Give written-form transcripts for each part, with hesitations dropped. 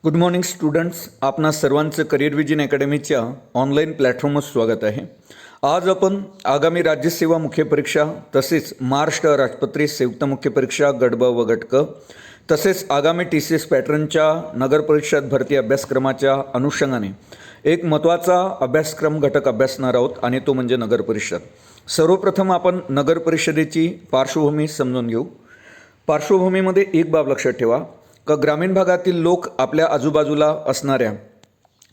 Good morning students. आपणा सर्वांचं career vision अकॅडमीच्या online प्लॅटफॉर्मवर स्वागत आहे. आज आपण आगामी राज्यसेवा मुख्य परीक्षा तसेच महाराष्ट्र राजपत्रित संयुक्त मुख्य परीक्षा गट ब व गट क तसेच आगामी TCS पॅटर्नच्या नगर परिषद भरती अभ्यासक्रमाच्या अनुषंगाने एक महत्त्वाचा अभ्यासक्रम घटक अभ्यासणार आहोत आणि तो म्हणजे नगर परिषद. सर्वप्रथम आपण नगर परिषदेची पार्श्वभूमी समजून घेऊ. पार्श्वभूमीमध्ये एक बाब लक्षात ठेवा का ग्रामीण भागातील लोक आपल्या आजूबाजूला असणाऱ्या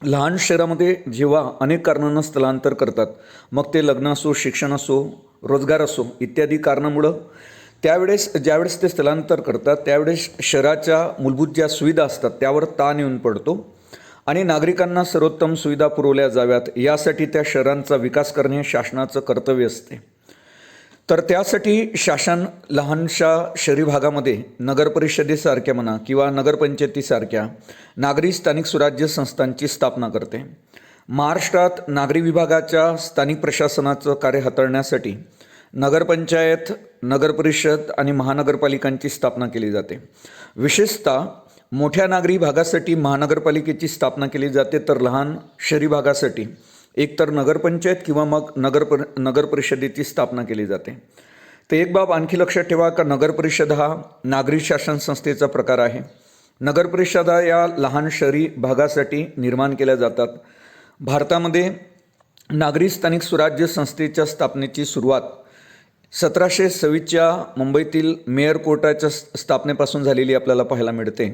लहान शहरामध्ये जेव्हा अनेक कारणांना स्थलांतर करतात, मग ते लग्न असो, शिक्षण असो, रोजगार असो इत्यादी कारणामुळं ज्यावेळेस ते स्थलांतर करतात त्यावेळेस शहराच्या मूलभूत ज्या सुविधा असतात त्यावर ताण येऊन पडतो आणि नागरिकांना सर्वोत्तम सुविधा पुरवल्या जाव्यात यासाठी त्या शहरांचा विकास करणे हे शासनाचं कर्तव्य असते. तर त्यासाठी शासन लहानशा शहरी भागामध्ये नगर परिषदेसारख्या म्हणा किंवा नगरपंचायतीसारख्या नागरी स्थानिक स्वराज्य संस्थांची स्थापना करते. महाराष्ट्रात नागरी विभागाच्या स्थानिक प्रशासनाचं कार्य हाताळण्यासाठी नगरपंचायत, नगरपरिषद आणि महानगरपालिकांची स्थापना केली जाते. विशेषतः मोठ्या नागरी भागासाठी महानगरपालिकेची स्थापना केली जाते, तर लहान शहरी भागासाठी एकतर नगरपंचायत किंवा मग नगरपरिषदेची स्थापना केली जाते. तर एक बाब आणखी लक्षात ठेवा का नगरपरिषद हा नागरी शासन संस्थेचा प्रकार आहे. नगरपरिषदा या लहान शहरी भागासाठी निर्माण केल्या जातात. भारतामध्ये नागरी स्थानिक स्वराज्य संस्थेच्या स्थापनेची सुरुवात 1726च्या मुंबईतील मेयर कोर्टाच्या स्थापनेपासून झालेली आपल्याला पाहायला मिळते.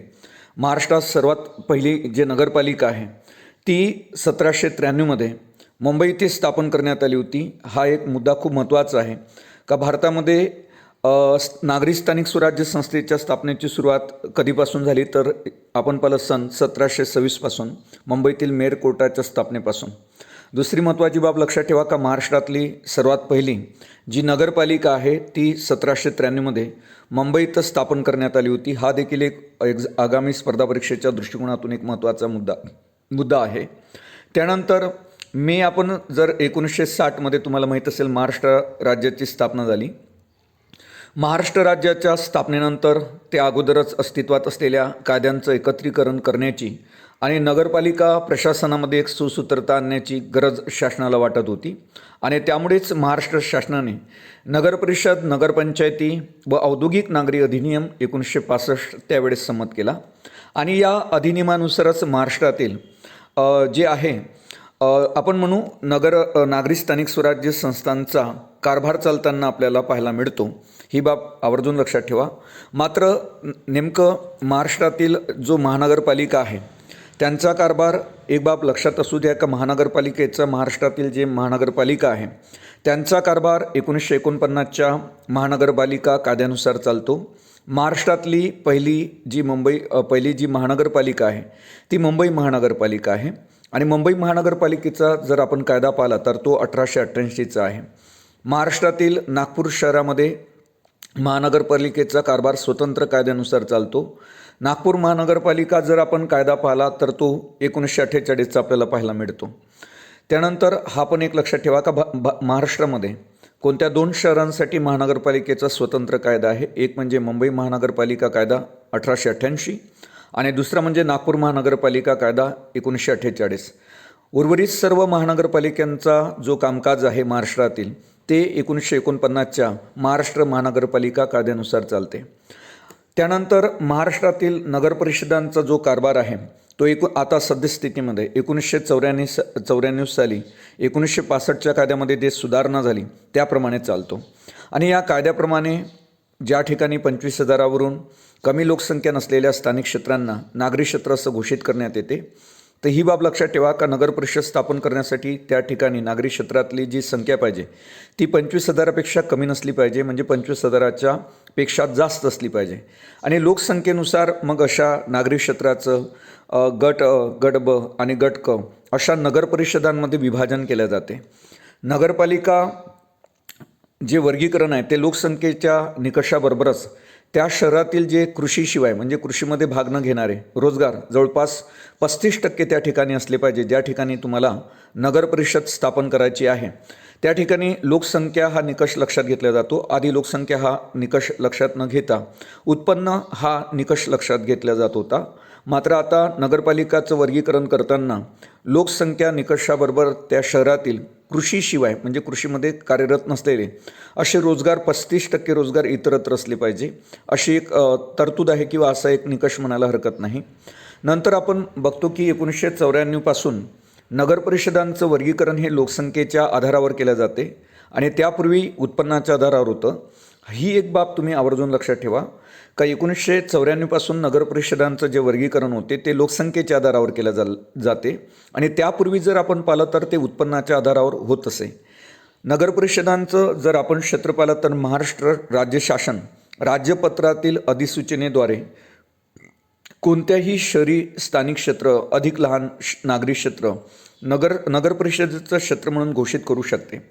महाराष्ट्रात सर्वात पहिली जे नगरपालिका आहे ती 1793मध्ये मुंबई येथे स्थापन करण्यात आली होती. हा एक मुद्दा खूप महत्त्वाचा आहे का भारतामध्ये नागरी स्थानिक स्वराज्य संस्थेच्या स्थापनेची सुरुवात कधीपासून झाली, तर आपण पाहिलं सन 1726पासून मुंबईतील मेयर कोर्टाच्या स्थापनेपासून. दुसरी महत्त्वाची बाब लक्षात ठेवा का महाराष्ट्रातली सर्वात पहिली जी नगरपालिका आहे ती 1793मध्ये मुंबईत स्थापन करण्यात आली होती. हा देखील एक आगामी स्पर्धा परीक्षेच्या दृष्टिकोनातून एक महत्त्वाचा मुद्दा आहे. त्यानंतर आपण जर 1960मध्ये तुम्हाला माहीत असेल महाराष्ट्र राज्याची स्थापना झाली. महाराष्ट्र राज्याच्या स्थापनेनंतर त्या अगोदरच अस्तित्वात असलेल्या कायद्यांचं एकत्रीकरण करण्याची आणि नगरपालिका प्रशासनामध्ये एक सुसूत्रता आणण्याची गरज शासनाला वाटत होती आणि त्यामुळेच महाराष्ट्र शासनाने नगरपरिषद, नगरपंचायती व औद्योगिक नागरी अधिनियम 1965 त्यावेळेस संमत केला आणि या अधिनियमानुसारच महाराष्ट्रातील जे आहे आपण म्हणू नागरी स्थानिक स्वराज्य संस्थांचा कारभार चालताना आपल्याला पाहायला मिळतो. ही बाब आवर्जून लक्षात ठेवा. मात्र नेमकं महाराष्ट्रातील जो महानगरपालिका आहे त्यांचा कारभार एक बाब लक्षात असू द्या का महाराष्ट्रातील जे महानगरपालिका आहे त्यांचा कारभार 1949च्या महानगरपालिका कायद्यानुसार चालतो. महाराष्ट्रातली पहिली जी महानगरपालिका आहे ती मुंबई महानगरपालिका आहे आणि मुंबई महानगरपालिकेचा जर आपण कायदा पाहिला तर तो 1888चा आहे. महाराष्ट्रातील नागपूर शहरामध्ये महानगरपालिकेचा कारभार स्वतंत्र कायद्यानुसार चालतो. नागपूर महानगरपालिका जर आपण कायदा पाहिला तर तो 1948चा आपल्याला पाहायला मिळतो. त्यानंतर हा पण एक लक्षात ठेवा का महाराष्ट्रामध्ये कोणत्या 2 शहरांसाठी महानगरपालिकेचा स्वतंत्र कायदा आहे. एक म्हणजे मुंबई महानगरपालिका कायदा 1888 आणि दुसरा म्हणजे नागपूर महानगरपालिका कायदा 1948. उर्वरित सर्व महानगरपालिकांचा जो कामकाज आहे महाराष्ट्रातील ते 1949च्या महाराष्ट्र महानगरपालिका कायद्यानुसार चालते. त्यानंतर महाराष्ट्रातील नगरपरिषदांचा जो कारभार आहे तो आता सद्यस्थितीमध्ये 1994 साली 1965च्या कायद्यामध्ये जे सुधारणा झाली त्याप्रमाणे चालतो आणि या कायद्याप्रमाणे ज्या ठिकाणी 25,000वरून कमी लोकसंख्या नसलेल्या स्थानिक क्षेत्रांना नागरी क्षेत्र असं घोषित करण्यात येते. तर ही बाब लक्षात ठेवा का नगरपरिषद स्थापन करण्यासाठी त्या ठिकाणी नागरी क्षेत्रातली जी संख्या पाहिजे ती 25,000पेक्षा कमी नसली पाहिजे, म्हणजे 25,000च्या पेक्षा जास्त असली पाहिजे आणि लोकसंख्येनुसार मग अशा नागरी क्षेत्राचं गट ब आणि गट क अशा नगरपरिषदांमध्ये विभाजन केले जाते. नगरपालिका जे वर्गीकरण आहे ते लोकसंख्येच्या निकषाबरोबरच त्या शहरातील जे कृषीशिवाय म्हणजे कृषीमध्ये भाग न घेणारे रोजगार जवळपास 35% त्या ठिकाणी असले पाहिजे. ज्या ठिकाणी तुम्हाला नगरपरिषद स्थापन करायची आहे त्या ठिकाणी लोकसंख्या हा निकष लक्षात घेतला जातो. आधी लोकसंख्या हा निकष लक्षात न घेता उत्पन्न हा निकष लक्षात घेतला जात होता. मात्र आता नगरपालिकाचं वर्गीकरण करताना लोकसंख्या निकषाबरोबर त्या शहरातील कृषीशिवाय म्हणजे कृषीमध्ये कार्यरत नसलेले असे रोजगार 35% रोजगार इतरत्र असले पाहिजे अशी एक तरतूद आहे किंवा असा एक निकष म्हणायला हरकत नाही. नंतर आपण बघतो की 1994 पासून नगरपरिषदांचं वर्गीकरण हे लोकसंख्येच्या आधारावर केलं जाते आणि त्यापूर्वी उत्पन्नाच्या आधारावर होतं. ही एक बाब तुम्ही आवर्जून लक्षात ठेवा का 1994 पासून नगरपरिषदांचं जे वर्गीकरण होते ते लोकसंख्येच्या आधारावर केलं जाते आणि त्यापूर्वी जर आपण पाहिलं तर ते उत्पन्नाच्या आधारावर होत असे. नगरपरिषदांचं जर आपण क्षेत्र पाहिलं तर महाराष्ट्र राज्य शासन राज्यपत्रातील अधिसूचनेद्वारे कोणत्याही शहरी स्थानिक क्षेत्र अधिक लहान नागरी क्षेत्र नगरपरिषदेचं क्षेत्र म्हणून घोषित करू शकते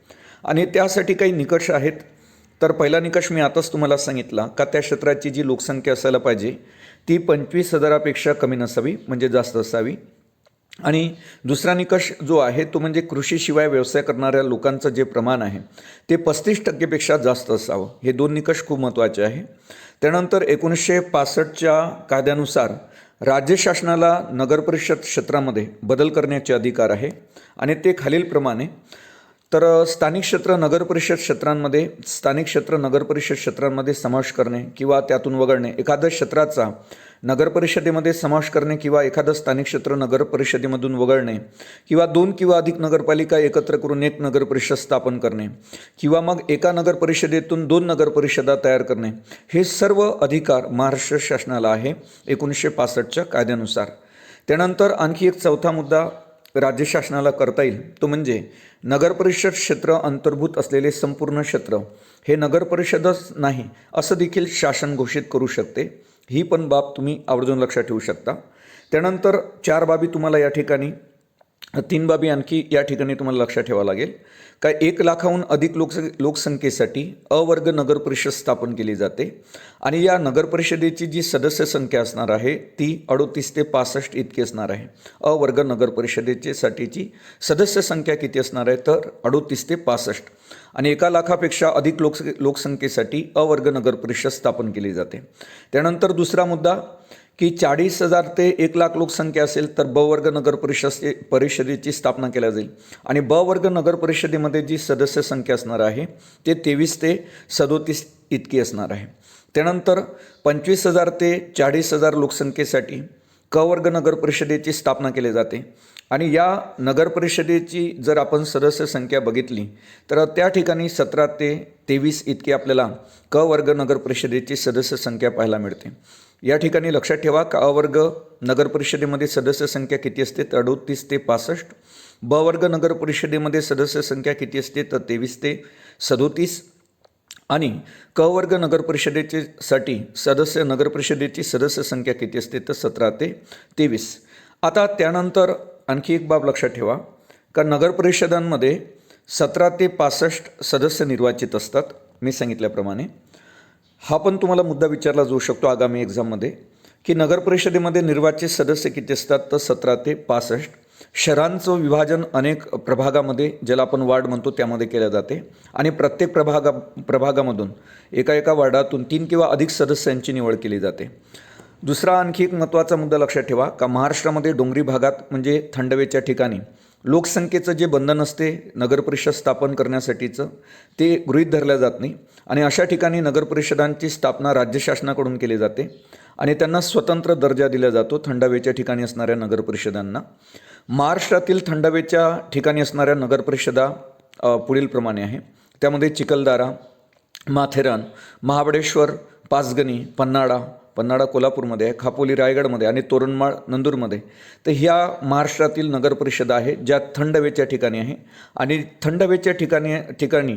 आणि त्यासाठी काही निकष आहेत. तर पहिला निकष मी आताच तुम्हाला सांगितला का त्या क्षेत्राची जी लोकसंख्या असायला पाहिजे ती 25,000पेक्षा कमी नसावी म्हणजे जास्त असावी. आणि दुसरा निकष जो आहे तो म्हणजे कृषीशिवाय व्यवसाय करणाऱ्या लोकांचं जे प्रमाण आहे ते 35%पेक्षा जास्त असावं. हे दोन निकष खूप महत्त्वाचे आहे. त्यानंतर 1965च्या कायद्यानुसार राज्य शासनाला नगरपरिषद क्षेत्रामध्ये बदल करण्याचे अधिकार आहे आणि ते खालीलप्रमाणे. तर स्थानिक क्षेत्र नगरपरिषद क्षेत्रांमध्ये समावेश करणे किंवा त्यातून वगळणे, एखाद्या क्षेत्राचा नगरपरिषदेमध्ये समावेश करणे किंवा एखादं स्थानिक क्षेत्र नगरपरिषदेमधून वगळणे किंवा 2 किंवा अधिक नगरपालिका एकत्र करून एक नगरपरिषद स्थापन करणे किंवा मग एका नगरपरिषदेतून 2 नगरपरिषदा तयार करणे, हे सर्व अधिकार महाराष्ट्र शासनाला आहे 1965च्या कायद्यानुसार. त्यानंतर आणखी एक चौथा मुद्दा राज्य शासनाला करता येईल तो म्हणजे नगरपरिषद क्षेत्र अंतर्भूत असलेले संपूर्ण क्षेत्र हे नगरपरिषदच नाही असं देखील शासन घोषित करू शकते. ही पण बाब तुम्ही आवर्जून लक्षात ठेवू शकता. त्यानंतर 4 बाबी तुम्हाला या ठिकाणी 3 बाबी आणखी या ठिकाणी तुम्हाला लक्षात ठेवावं लागेल का 1 लाखाहून अधिक लोकसंख्येसाठी अवर्ग नगरपरिषद स्थापन केली जाते आणि या नगरपरिषदेची जी सदस्य संख्या असणार आहे ती 38 ते 65 इतकी असणार आहे. अवर्ग नगरपरिषदेची साठीची सदस्य संख्या किती असणार आहे तर 38 ते 65 आणि 1 लाखापेक्षा अधिक लोकसंख्येसाठी अवर्ग नगरपरिषद स्थापन केली जाते. त्यानंतर दुसरा मुद्दा की 40,000 ते 1 लाख लोकसंख्या असेल तर ब वर्ग परिषदेची स्थापना केली जाईल आणि ब वर्ग नगरपरिषदेमध्ये जी सदस्य संख्या असणार आहे ते 23 ते 37 इतकी असणार आहे. त्यानंतर 25,000 ते 40,000 लोकसंख्येसाठी क वर्ग नगरपरिषदेची स्थापना केली जाते आणि या नगरपरिषदेची जर आपण सदस्य संख्या बघितली तर त्या ठिकाणी 17 ते 23 इतकी आपल्याला क वर्ग नगरपरिषदेची सदस्य संख्या पाहायला मिळते. या ठिकाणी लक्षात ठेवा का अ वर्ग नगरपरिषदेमध्ये सदस्य संख्या किती असते तर 38 ते 65. ब वर्ग नगरपरिषदेमध्ये सदस्य संख्या किती असते तर 23 ते 37 आणि क वर्ग नगरपरिषदेसाठी नगरपरिषदेची सदस्य संख्या किती असते तर 17 ते 23. आता त्यानंतर आणखी एक बाब लक्षात ठेवा का नगरपरिषदांमध्ये 17 ते 65 सदस्य निर्वाचित असतात. मी सांगितल्याप्रमाणे हा पण तुम्हाला मुद्दा विचारला जाऊ शकतो आगामी एक्झाममध्ये की नगरपरिषदेमध्ये निर्वाचित सदस्य किती असतात तर 17 ते 65. शहरांचं विभाजन अनेक प्रभागामध्ये ज्याला आपण वार्ड म्हणतो त्यामध्ये केले जाते आणि प्रत्येक प्रभागामधून एका वार्डातून 3 किंवा अधिक सदस्यांची निवड केली जाते. दुसरा आणखी एक महत्त्वाचा मुद्दा लक्षात ठेवा का महाराष्ट्रामध्ये डोंगरी भागात म्हणजे थंडवेच्या ठिकाणी लोकसंख्येचं जे बंधन असते नगरपरिषद स्थापन करण्यासाठीचं ते गृहीत धरलं जात नाही आणि अशा ठिकाणी नगरपरिषदांची स्थापना राज्य शासनाकडून केली जाते आणि त्यांना स्वतंत्र दर्जा दिला जातो थंडावेच्या ठिकाणी असणाऱ्या नगरपरिषदांना. महाराष्ट्रातील थंडावेच्या ठिकाणी असणाऱ्या नगरपरिषदा पुढीलप्रमाणे आहे. त्यामध्ये चिखलदरा, माथेरान, महाबळेश्वर, पाचगणी, पन्हाळा कोल्हापूरमध्ये आहे, खापोली रायगडमध्ये आणि तोरणमाळ नंदूरमध्ये. तर ह्या महाराष्ट्रातील नगरपरिषदा आहे ज्या थंडवेच्या ठिकाणी आहे आणि थंडवेच्या ठिकाणी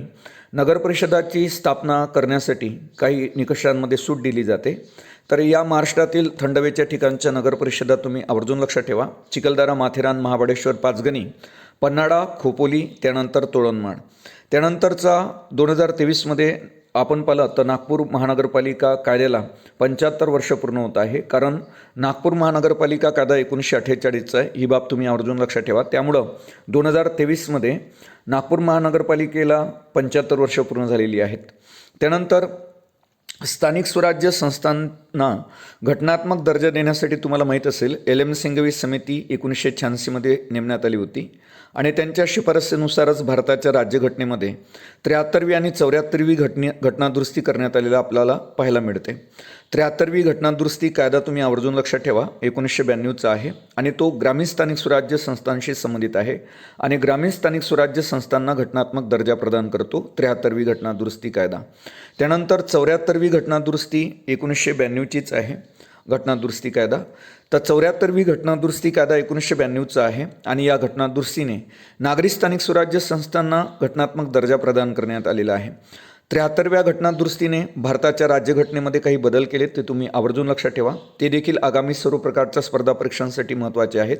नगरपरिषदाची स्थापना करण्यासाठी काही निकषांमध्ये सूट दिली जाते. तर या महाराष्ट्रातील थंडवेच्या ठिकाणच्या नगरपरिषदा तुम्ही आवर्जून लक्षात ठेवा. चिखलदरा, माथेरान, महाबळेश्वर, पाचगणी, पन्हाळा, खोपोली, त्यानंतर तोरणमाळ. त्यानंतरचा 2023मध्ये आपण पाहिलं तर नागपूर महानगरपालिका कायद्याला 75 वर्ष पूर्ण होत आहे. कारण नागपूर महानगरपालिका कायदा 1948चा आहे. ही बाब तुम्ही आवर्जून लक्षात ठेवा. त्यामुळं 2023मध्ये नागपूर महानगरपालिकेला 75 वर्ष पूर्ण झालेली आहेत. त्यानंतर स्थानिक स्वराज्य संस्थांना घटनात्मक दर्जा देण्यासाठी तुम्हाला माहीत असेल एल सिंघवी समिती 1986मध्ये नेमण्यात आली होती आणि त्यांच्या शिफारसीनुसारच भारताच्या राज्यघटनेमध्ये 73वी आणि 74वी घटनादुरुस्ती करण्यात आलेला आपल्याला पाहायला मिळते. 73वी घटनादुरुस्ती कायदा तुम्ही आवर्जून लक्षात ठेवा 1992चा आहे आणि तो ग्रामीण स्थानिक स्वराज्य संस्थांशी संबंधित आहे आणि ग्रामीण स्थानिक स्वराज्य संस्थांना घटनात्मक दर्जा प्रदान करतो 73वी घटनादुरुस्ती कायदा. त्यानंतर 74वी घटनादुरुस्ती 1992चीच आहे घटनादुरुस्ती कायदा. तर 74वी घटनादुरुस्ती कायदा 1992चा आहे आणि या घटनादुरुस्तीने नागरी स्थानिक स्वराज्य संस्थांना घटनात्मक दर्जा प्रदान करण्यात आलेला आहे. 73व्या घटनादुरुस्तीने भारताच्या राज्यघटनेमध्ये काही बदल केलेत ते तुम्ही आवर्जून लक्षात ठेवा. ते देखील आगामी सर्व प्रकारच्या स्पर्धा परीक्षांसाठी महत्त्वाचे आहेत.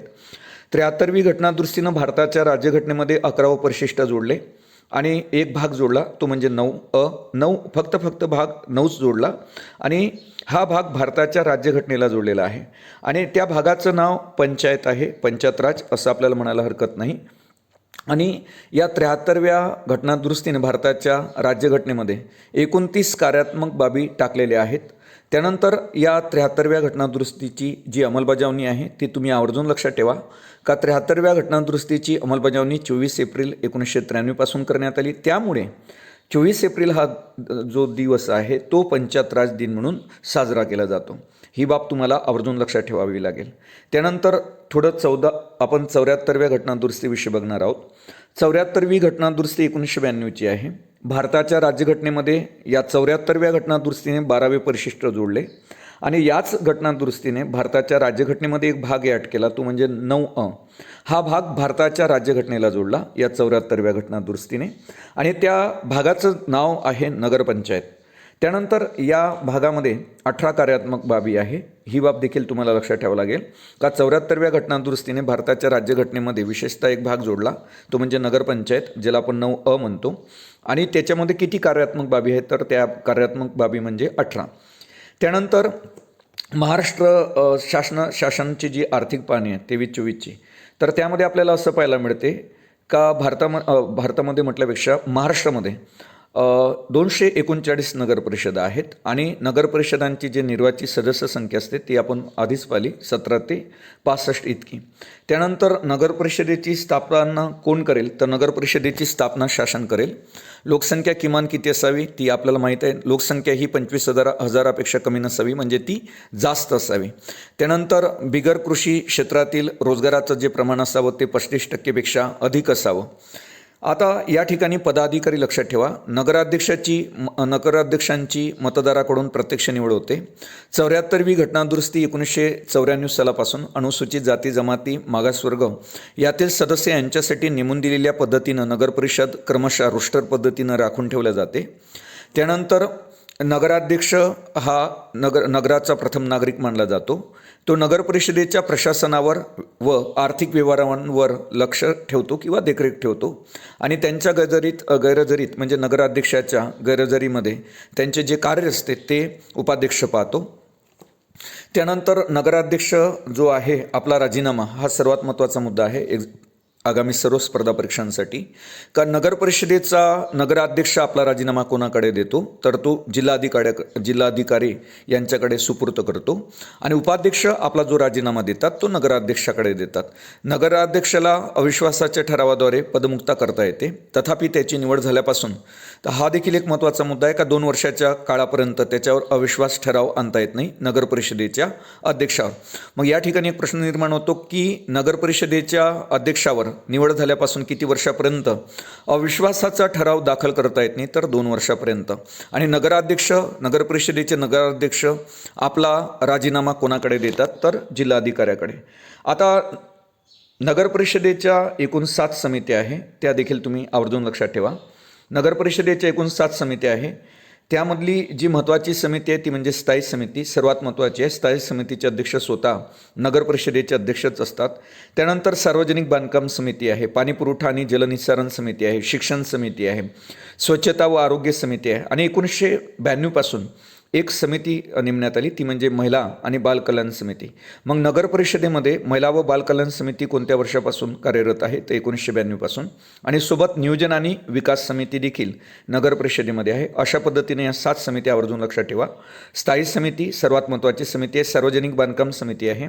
73वी घटनादुरुस्तीनं भारताच्या राज्यघटनेमध्ये 11वं परिशिष्ट जोडले आणि एक भाग जोडला तो म्हणजे 9 फक्त भाग 9च जोडला आणि हा भाग भारताच्या राज्यघटनेला जोडलेला आहे आणि त्या भागाचं नाव पंचायत आहे. पंचायत राज असं आपल्याला म्हणायला हरकत नाही. आणि या 73व्या घटनादुरुस्तीने भारताच्या राज्यघटनेमध्ये 29 कार्यात्मक बाबी टाकलेल्या आहेत. त्यानंतर या 73व्या घटनादुरुस्तीची जी अंमलबजावणी आहे ती तुम्ही आवर्जून लक्षात ठेवा का 73व्या घटनादुरुस्तीची अंमलबजावणी 24 एप्रिल 1993 पासून करण्यात आली. त्यामुळे 24 एप्रिल हा जो दिवस आहे तो पंचायत राज दिन म्हणून साजरा केला जातो. ही बाब तुम्हाला आवर्जून लक्षात ठेवावी लागेल. त्यानंतर आपण 74व्या घटनादुरुस्तीविषयी बघणार आहोत. 74वी घटनादुरुस्ती 1992ची आहे. भारताच्या राज्यघटनेमध्ये या 74व्या घटनादुरुस्तीने 12वे परिशिष्ट जोडले आणि याच घटनादुरुस्तीने भारताच्या राज्यघटनेमध्ये एक भाग ॲड केला तो म्हणजे 9 हा भाग भारताच्या राज्यघटनेला जोडला या 74व्या घटनादुरुस्तीने आणि त्या भागाचं नाव आहे नगरपंचायत. त्यानंतर या भागामध्ये 18 कार्यात्मक बाबी आहे. ही बाब देखील तुम्हाला लक्षात ठेवावं लागेल का 74व्या घटनादुरुस्तीने भारताच्या राज्यघटनेमध्ये विशेषतः एक भाग जोडला तो म्हणजे नगरपंचायत ज्याला आपण 9 म्हणतो आणि त्याच्यामध्ये किती कार्यात्मक बाबी आहेत तर त्या कार्यात्मक बाबी म्हणजे 18. त्यानंतर महाराष्ट्र शासनाची जी आर्थिक पाहणी आहे 23-24ची तर त्यामध्ये आपल्याला असं पाहायला मिळते का भारतामध्ये म्हटल्यापेक्षा महाराष्ट्रामध्ये 239 नगरपरिषदा आहेत आणि नगरपरिषदांची जे निर्वाचित सदस्य संख्या असते ती आपण आधीच पाहिली 17 ते 65 इतकी. त्यानंतर नगरपरिषदेची स्थापना कोण करेल तर नगरपरिषदेची स्थापना शासन करेल. लोकसंख्या किमान किती असावी ती आपल्याला माहीत आहे. लोकसंख्या ही 25,000पेक्षा कमी नसावी म्हणजे ती जास्त असावी. त्यानंतर बिगर कृषी क्षेत्रातील रोजगाराचं जे प्रमाण असावं ते 35%पेक्षा अधिक असावं. आता या ठिकाणी पदाधिकारी लक्षात ठेवा. नगराध्यक्षांची मतदाराकडून प्रत्यक्ष निवड होते. 74वी घटनादुरुस्ती 1994 सालापासून अनुसूचित जाती जमाती मागासवर्ग यातील सदस्य यांच्यासाठी नेमून दिलेल्या पद्धतीनं नगरपरिषद क्रमशः रोस्टर पद्धतीनं राखून ठेवल्या जाते. त्यानंतर नगराध्यक्ष हा नगराचा प्रथम नागरिक मानला जातो. तो नगरपरिषदेच्या प्रशासनावर व आर्थिक व्यवहारांवर लक्ष ठेवतो किंवा देखरेख ठेवतो आणि त्यांच्या गैरहजेरीत म्हणजे नगराध्यक्षाच्या गैरहजेरीमध्ये त्यांचे जे कार्य असते ते उपाध्यक्ष पाहतो. त्यानंतर नगराध्यक्ष जो आहे आपला राजीनामा हा सर्वात महत्त्वाचा मुद्दा आहे आगामी सर्व स्पर्धा परीक्षांसाठी. का नगरपरिषदेचा नगराध्यक्ष आपला राजीनामा कोणाकडे देतो तर तो जिल्हाधिकारी यांच्याकडे सुपूर्त करतो आणि उपाध्यक्ष आपला जो राजीनामा देतात तो नगराध्यक्षाकडे देतात. नगराध्यक्षाला अविश्वासाच्या ठरावाद्वारे पदमुक्ता करता येते. तथापि त्याची निवड झाल्यापासून तर हा देखील एक महत्त्वाचा मुद्दा आहे का 2 वर्षाच्या काळापर्यंत त्याच्यावर अविश्वास ठराव आणता येत नाही नगरपरिषदेच्या अध्यक्षावर. मग या ठिकाणी एक प्रश्न निर्माण होतो की नगरपरिषदेच्या अध्यक्षावर निवड झाल्यापासून किती वर्षापर्यंत अविश्वासाचा ठराव दाखल करता येत नाही तर 2 वर्षापर्यंत. आणि नगरपरिषदेचे नगराध्यक्ष आपला राजीनामा कोणाकडे देतात तर जिल्हाधिकाऱ्याकडे. आता नगरपरिषदेच्या एकूण 7 समित्या आहे त्या देखील तुम्ही आवर्जून लक्षात ठेवा. नगरपरिषदेच्या एकूण 7 समित्या आहे त्यामधली जी महत्त्वाची समिती आहे ती म्हणजे स्थायी समिती सर्वात महत्त्वाची आहे. स्थायी समितीचे अध्यक्ष स्वतः नगर परिषदेचे अध्यक्षच असतात. त्यानंतर सार्वजनिक बांधकाम समिती आहे, पाणीपुरवठा आणि जलनिस्सारण समिती आहे, शिक्षण समिती आहे, स्वच्छता व आरोग्य समिती आहे आणि 1992 पासून एक समिती नेमण्यात आली, ती म्हणजे महिला आणि बालकल्याण समिती. मग नगर परिषदेमध्ये महिला व बालकल्याण समिती कोणत्या वर्षापासून कार्यरत आहे? तर 1992 पासून. आणि सोबत नियोजन आणि विकास समिती देखील नगर परिषदेमध्ये आहे. अशा पद्धतीने या 7 समिती आवर्जून लक्षात ठेवा. स्थायी समिती सर्वात महत्त्वाची समिती आहे, सार्वजनिक बांधकाम समिती आहे,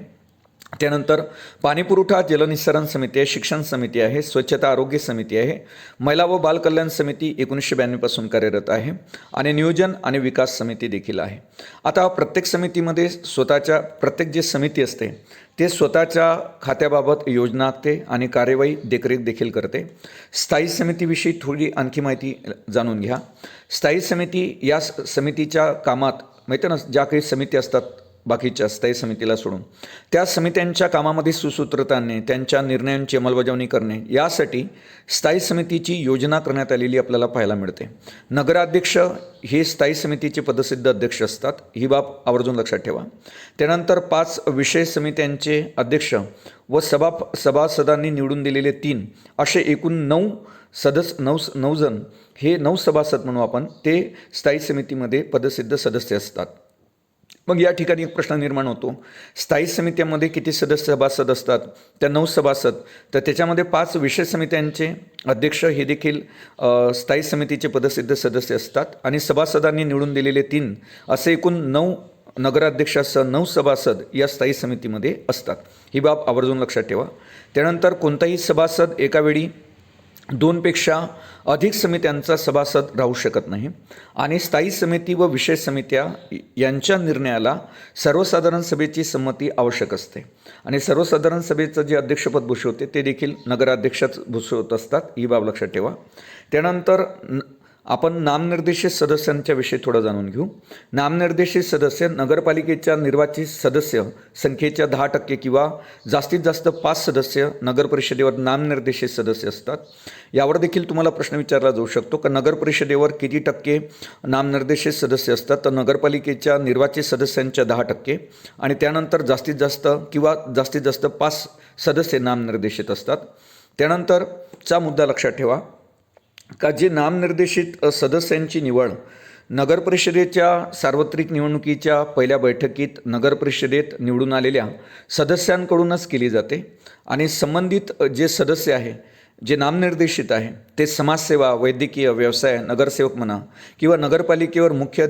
त्यानंतर पाणीपुरवठा जलनिस्सारण समिती आहे, शिक्षण समिती आहे, स्वच्छता आरोग्य समिती आहे, महिला व बालकल्याण समिती 1992 पासून कार्यरत आहे आणि नियोजन आणि विकास समिती देखील आहे. आता प्रत्येक समितीमध्ये स्वतःच्या प्रत्येक जे समिती असते ते स्वतःच्या खात्याबाबत योजना आखते आणि कार्यवाही देखरेख देखील करते. स्थायी समितीविषयी थोडी आणखी माहिती जाणून घ्या. स्थायी समिती या समितीच्या कामात माहिती ना, ज्या काही समिती असतात बाकीच्या स्थायी समितीला सोडून, त्या समित्यांच्या कामामध्ये सुसूत्रता आणणे, त्यांच्या निर्णयांची अंमलबजावणी करणे यासाठी स्थायी समितीची योजना करण्यात आलेली आपल्याला पाहायला मिळते. नगराध्यक्ष हे स्थायी समितीचे पदसिद्ध अध्यक्ष असतात, ही बाब आवर्जून लक्षात ठेवा. त्यानंतर 5 विषय समित्यांचे अध्यक्ष व सभासदांनी निवडून दिलेले 3 असे एकूण 9 जण, हे 9 सभासद म्हणू आपण, ते स्थायी समितीमध्ये पदसिद्ध सदस्य असतात. मग या ठिकाणी एक प्रश्न निर्माण होतो, स्थायी समित्यांमध्ये किती सभासद असतात? त्या 9 सभासद. तर त्याच्यामध्ये 5 विषय समित्यांचे अध्यक्ष हे देखील स्थायी समितीचे पदसिद्ध सदस्य असतात आणि सभासदांनी निवडून दिलेले 3 असे एकूण 9 नगराध्यक्षासह 9 सभासद या स्थायी समितीमध्ये असतात. ही बाब आवर्जून लक्षात ठेवा. त्यानंतर कोणताही सभासद एकावेळी 2 पेक्षा अधिक समित्यांचा सभासद राहू शकत नाही आणि स्थायी समिती व विषय समित्या यांच्या निर्णयाला सर्वसाधारण सभेची संमती आवश्यक असते आणि सर्वसाधारण सभेचं जे अध्यक्षपद भूषवते ते देखील नगराध्यक्षच भूषवत असतात, ही बाब लक्षात ठेवा. त्यानंतर आपण नामनिर्देशित सदस्यांच्या विषयी थोडं जाणून घेऊ. नामनिर्देशित सदस्य नगरपालिकेच्या निर्वाचित सदस्य संख्येच्या 10% किंवा जास्तीत जास्त 5 सदस्य नगर परिषदेवर नामनिर्देशित सदस्य असतात. यावर देखील तुम्हाला प्रश्न विचारला जाऊ शकतो का नगर परिषदेवर किती टक्के नामनिर्देशित सदस्य असतात? तर नगरपालिकेच्या निर्वाचित सदस्यांच्या 10% आणि त्यानंतर जास्तीत जास्त 5 सदस्य नामनिर्देशित असतात. त्यानंतरचा मुद्दा लक्षात ठेवा का जे नामनिर्देशित सदस्यांची निवड नगर परिषदेच्या सार्वत्रिक निवडणुकीच्या पहिल्या बैठकीत नगर परिषदेत निवडून आलेल्या सदस्यांकडूनच केली जाते आणि संबंधित जे सदस्य आहे, जे नामनिर्देशित आहे, ते समाजसेवा, वैद्यकीय, व्यवसाय, नगरसेवक म्हणा किंवा नगरपालिकेवर मुख्य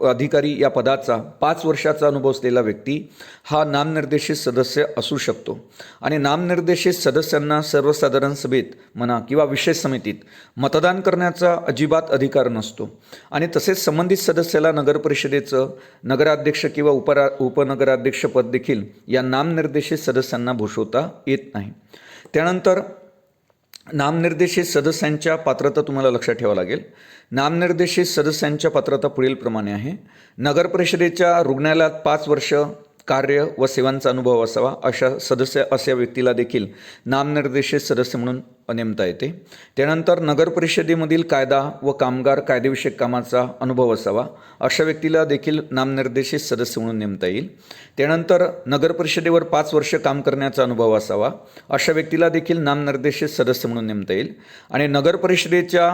अधिकारी या पदाचा 5 वर्षाचा अनुभव असलेला व्यक्ती हा नामनिर्देशित सदस्य असू शकतो आणि नामनिर्देशित सदस्यांना सर्वसाधारण सभेत म्हणा किंवा विशेष समितीत मतदान करण्याचा अजिबात अधिकार नसतो आणि तसेच संबंधित सदस्याला नगर परिषदेचं नगराध्यक्ष किंवा उपनगराध्यक्षपद देखील या नामनिर्देशित सदस्यांना भूषवता येत नाही. त्यानंतर नामनिर्देशित सदस्यांच्या पात्रता तुम्हाला लक्षात ठेवावं लागेल. नामनिर्देशित सदस्यांच्या पात्रता पुढीलप्रमाणे आहे. नगर परिषदेच्या रुग्णालयात 5 वर्ष कार्य व सेवांचा अनुभव असावा अशा व्यक्तीला देखील नामनिर्देशित सदस्य म्हणून नेमता येते. त्यानंतर नगर परिषदेमधील कायदा व कामगार कायदेविषयक कामाचा अनुभव असावा अशा व्यक्तीला देखील नामनिर्देशित सदस्य म्हणून नेमता येईल. त्यानंतर नगर परिषदेवर 5 वर्ष काम करण्याचा अनुभव असावा अशा व्यक्तीला देखील नामनिर्देशित सदस्य म्हणून नेमता येईल आणि नगर परिषदेच्या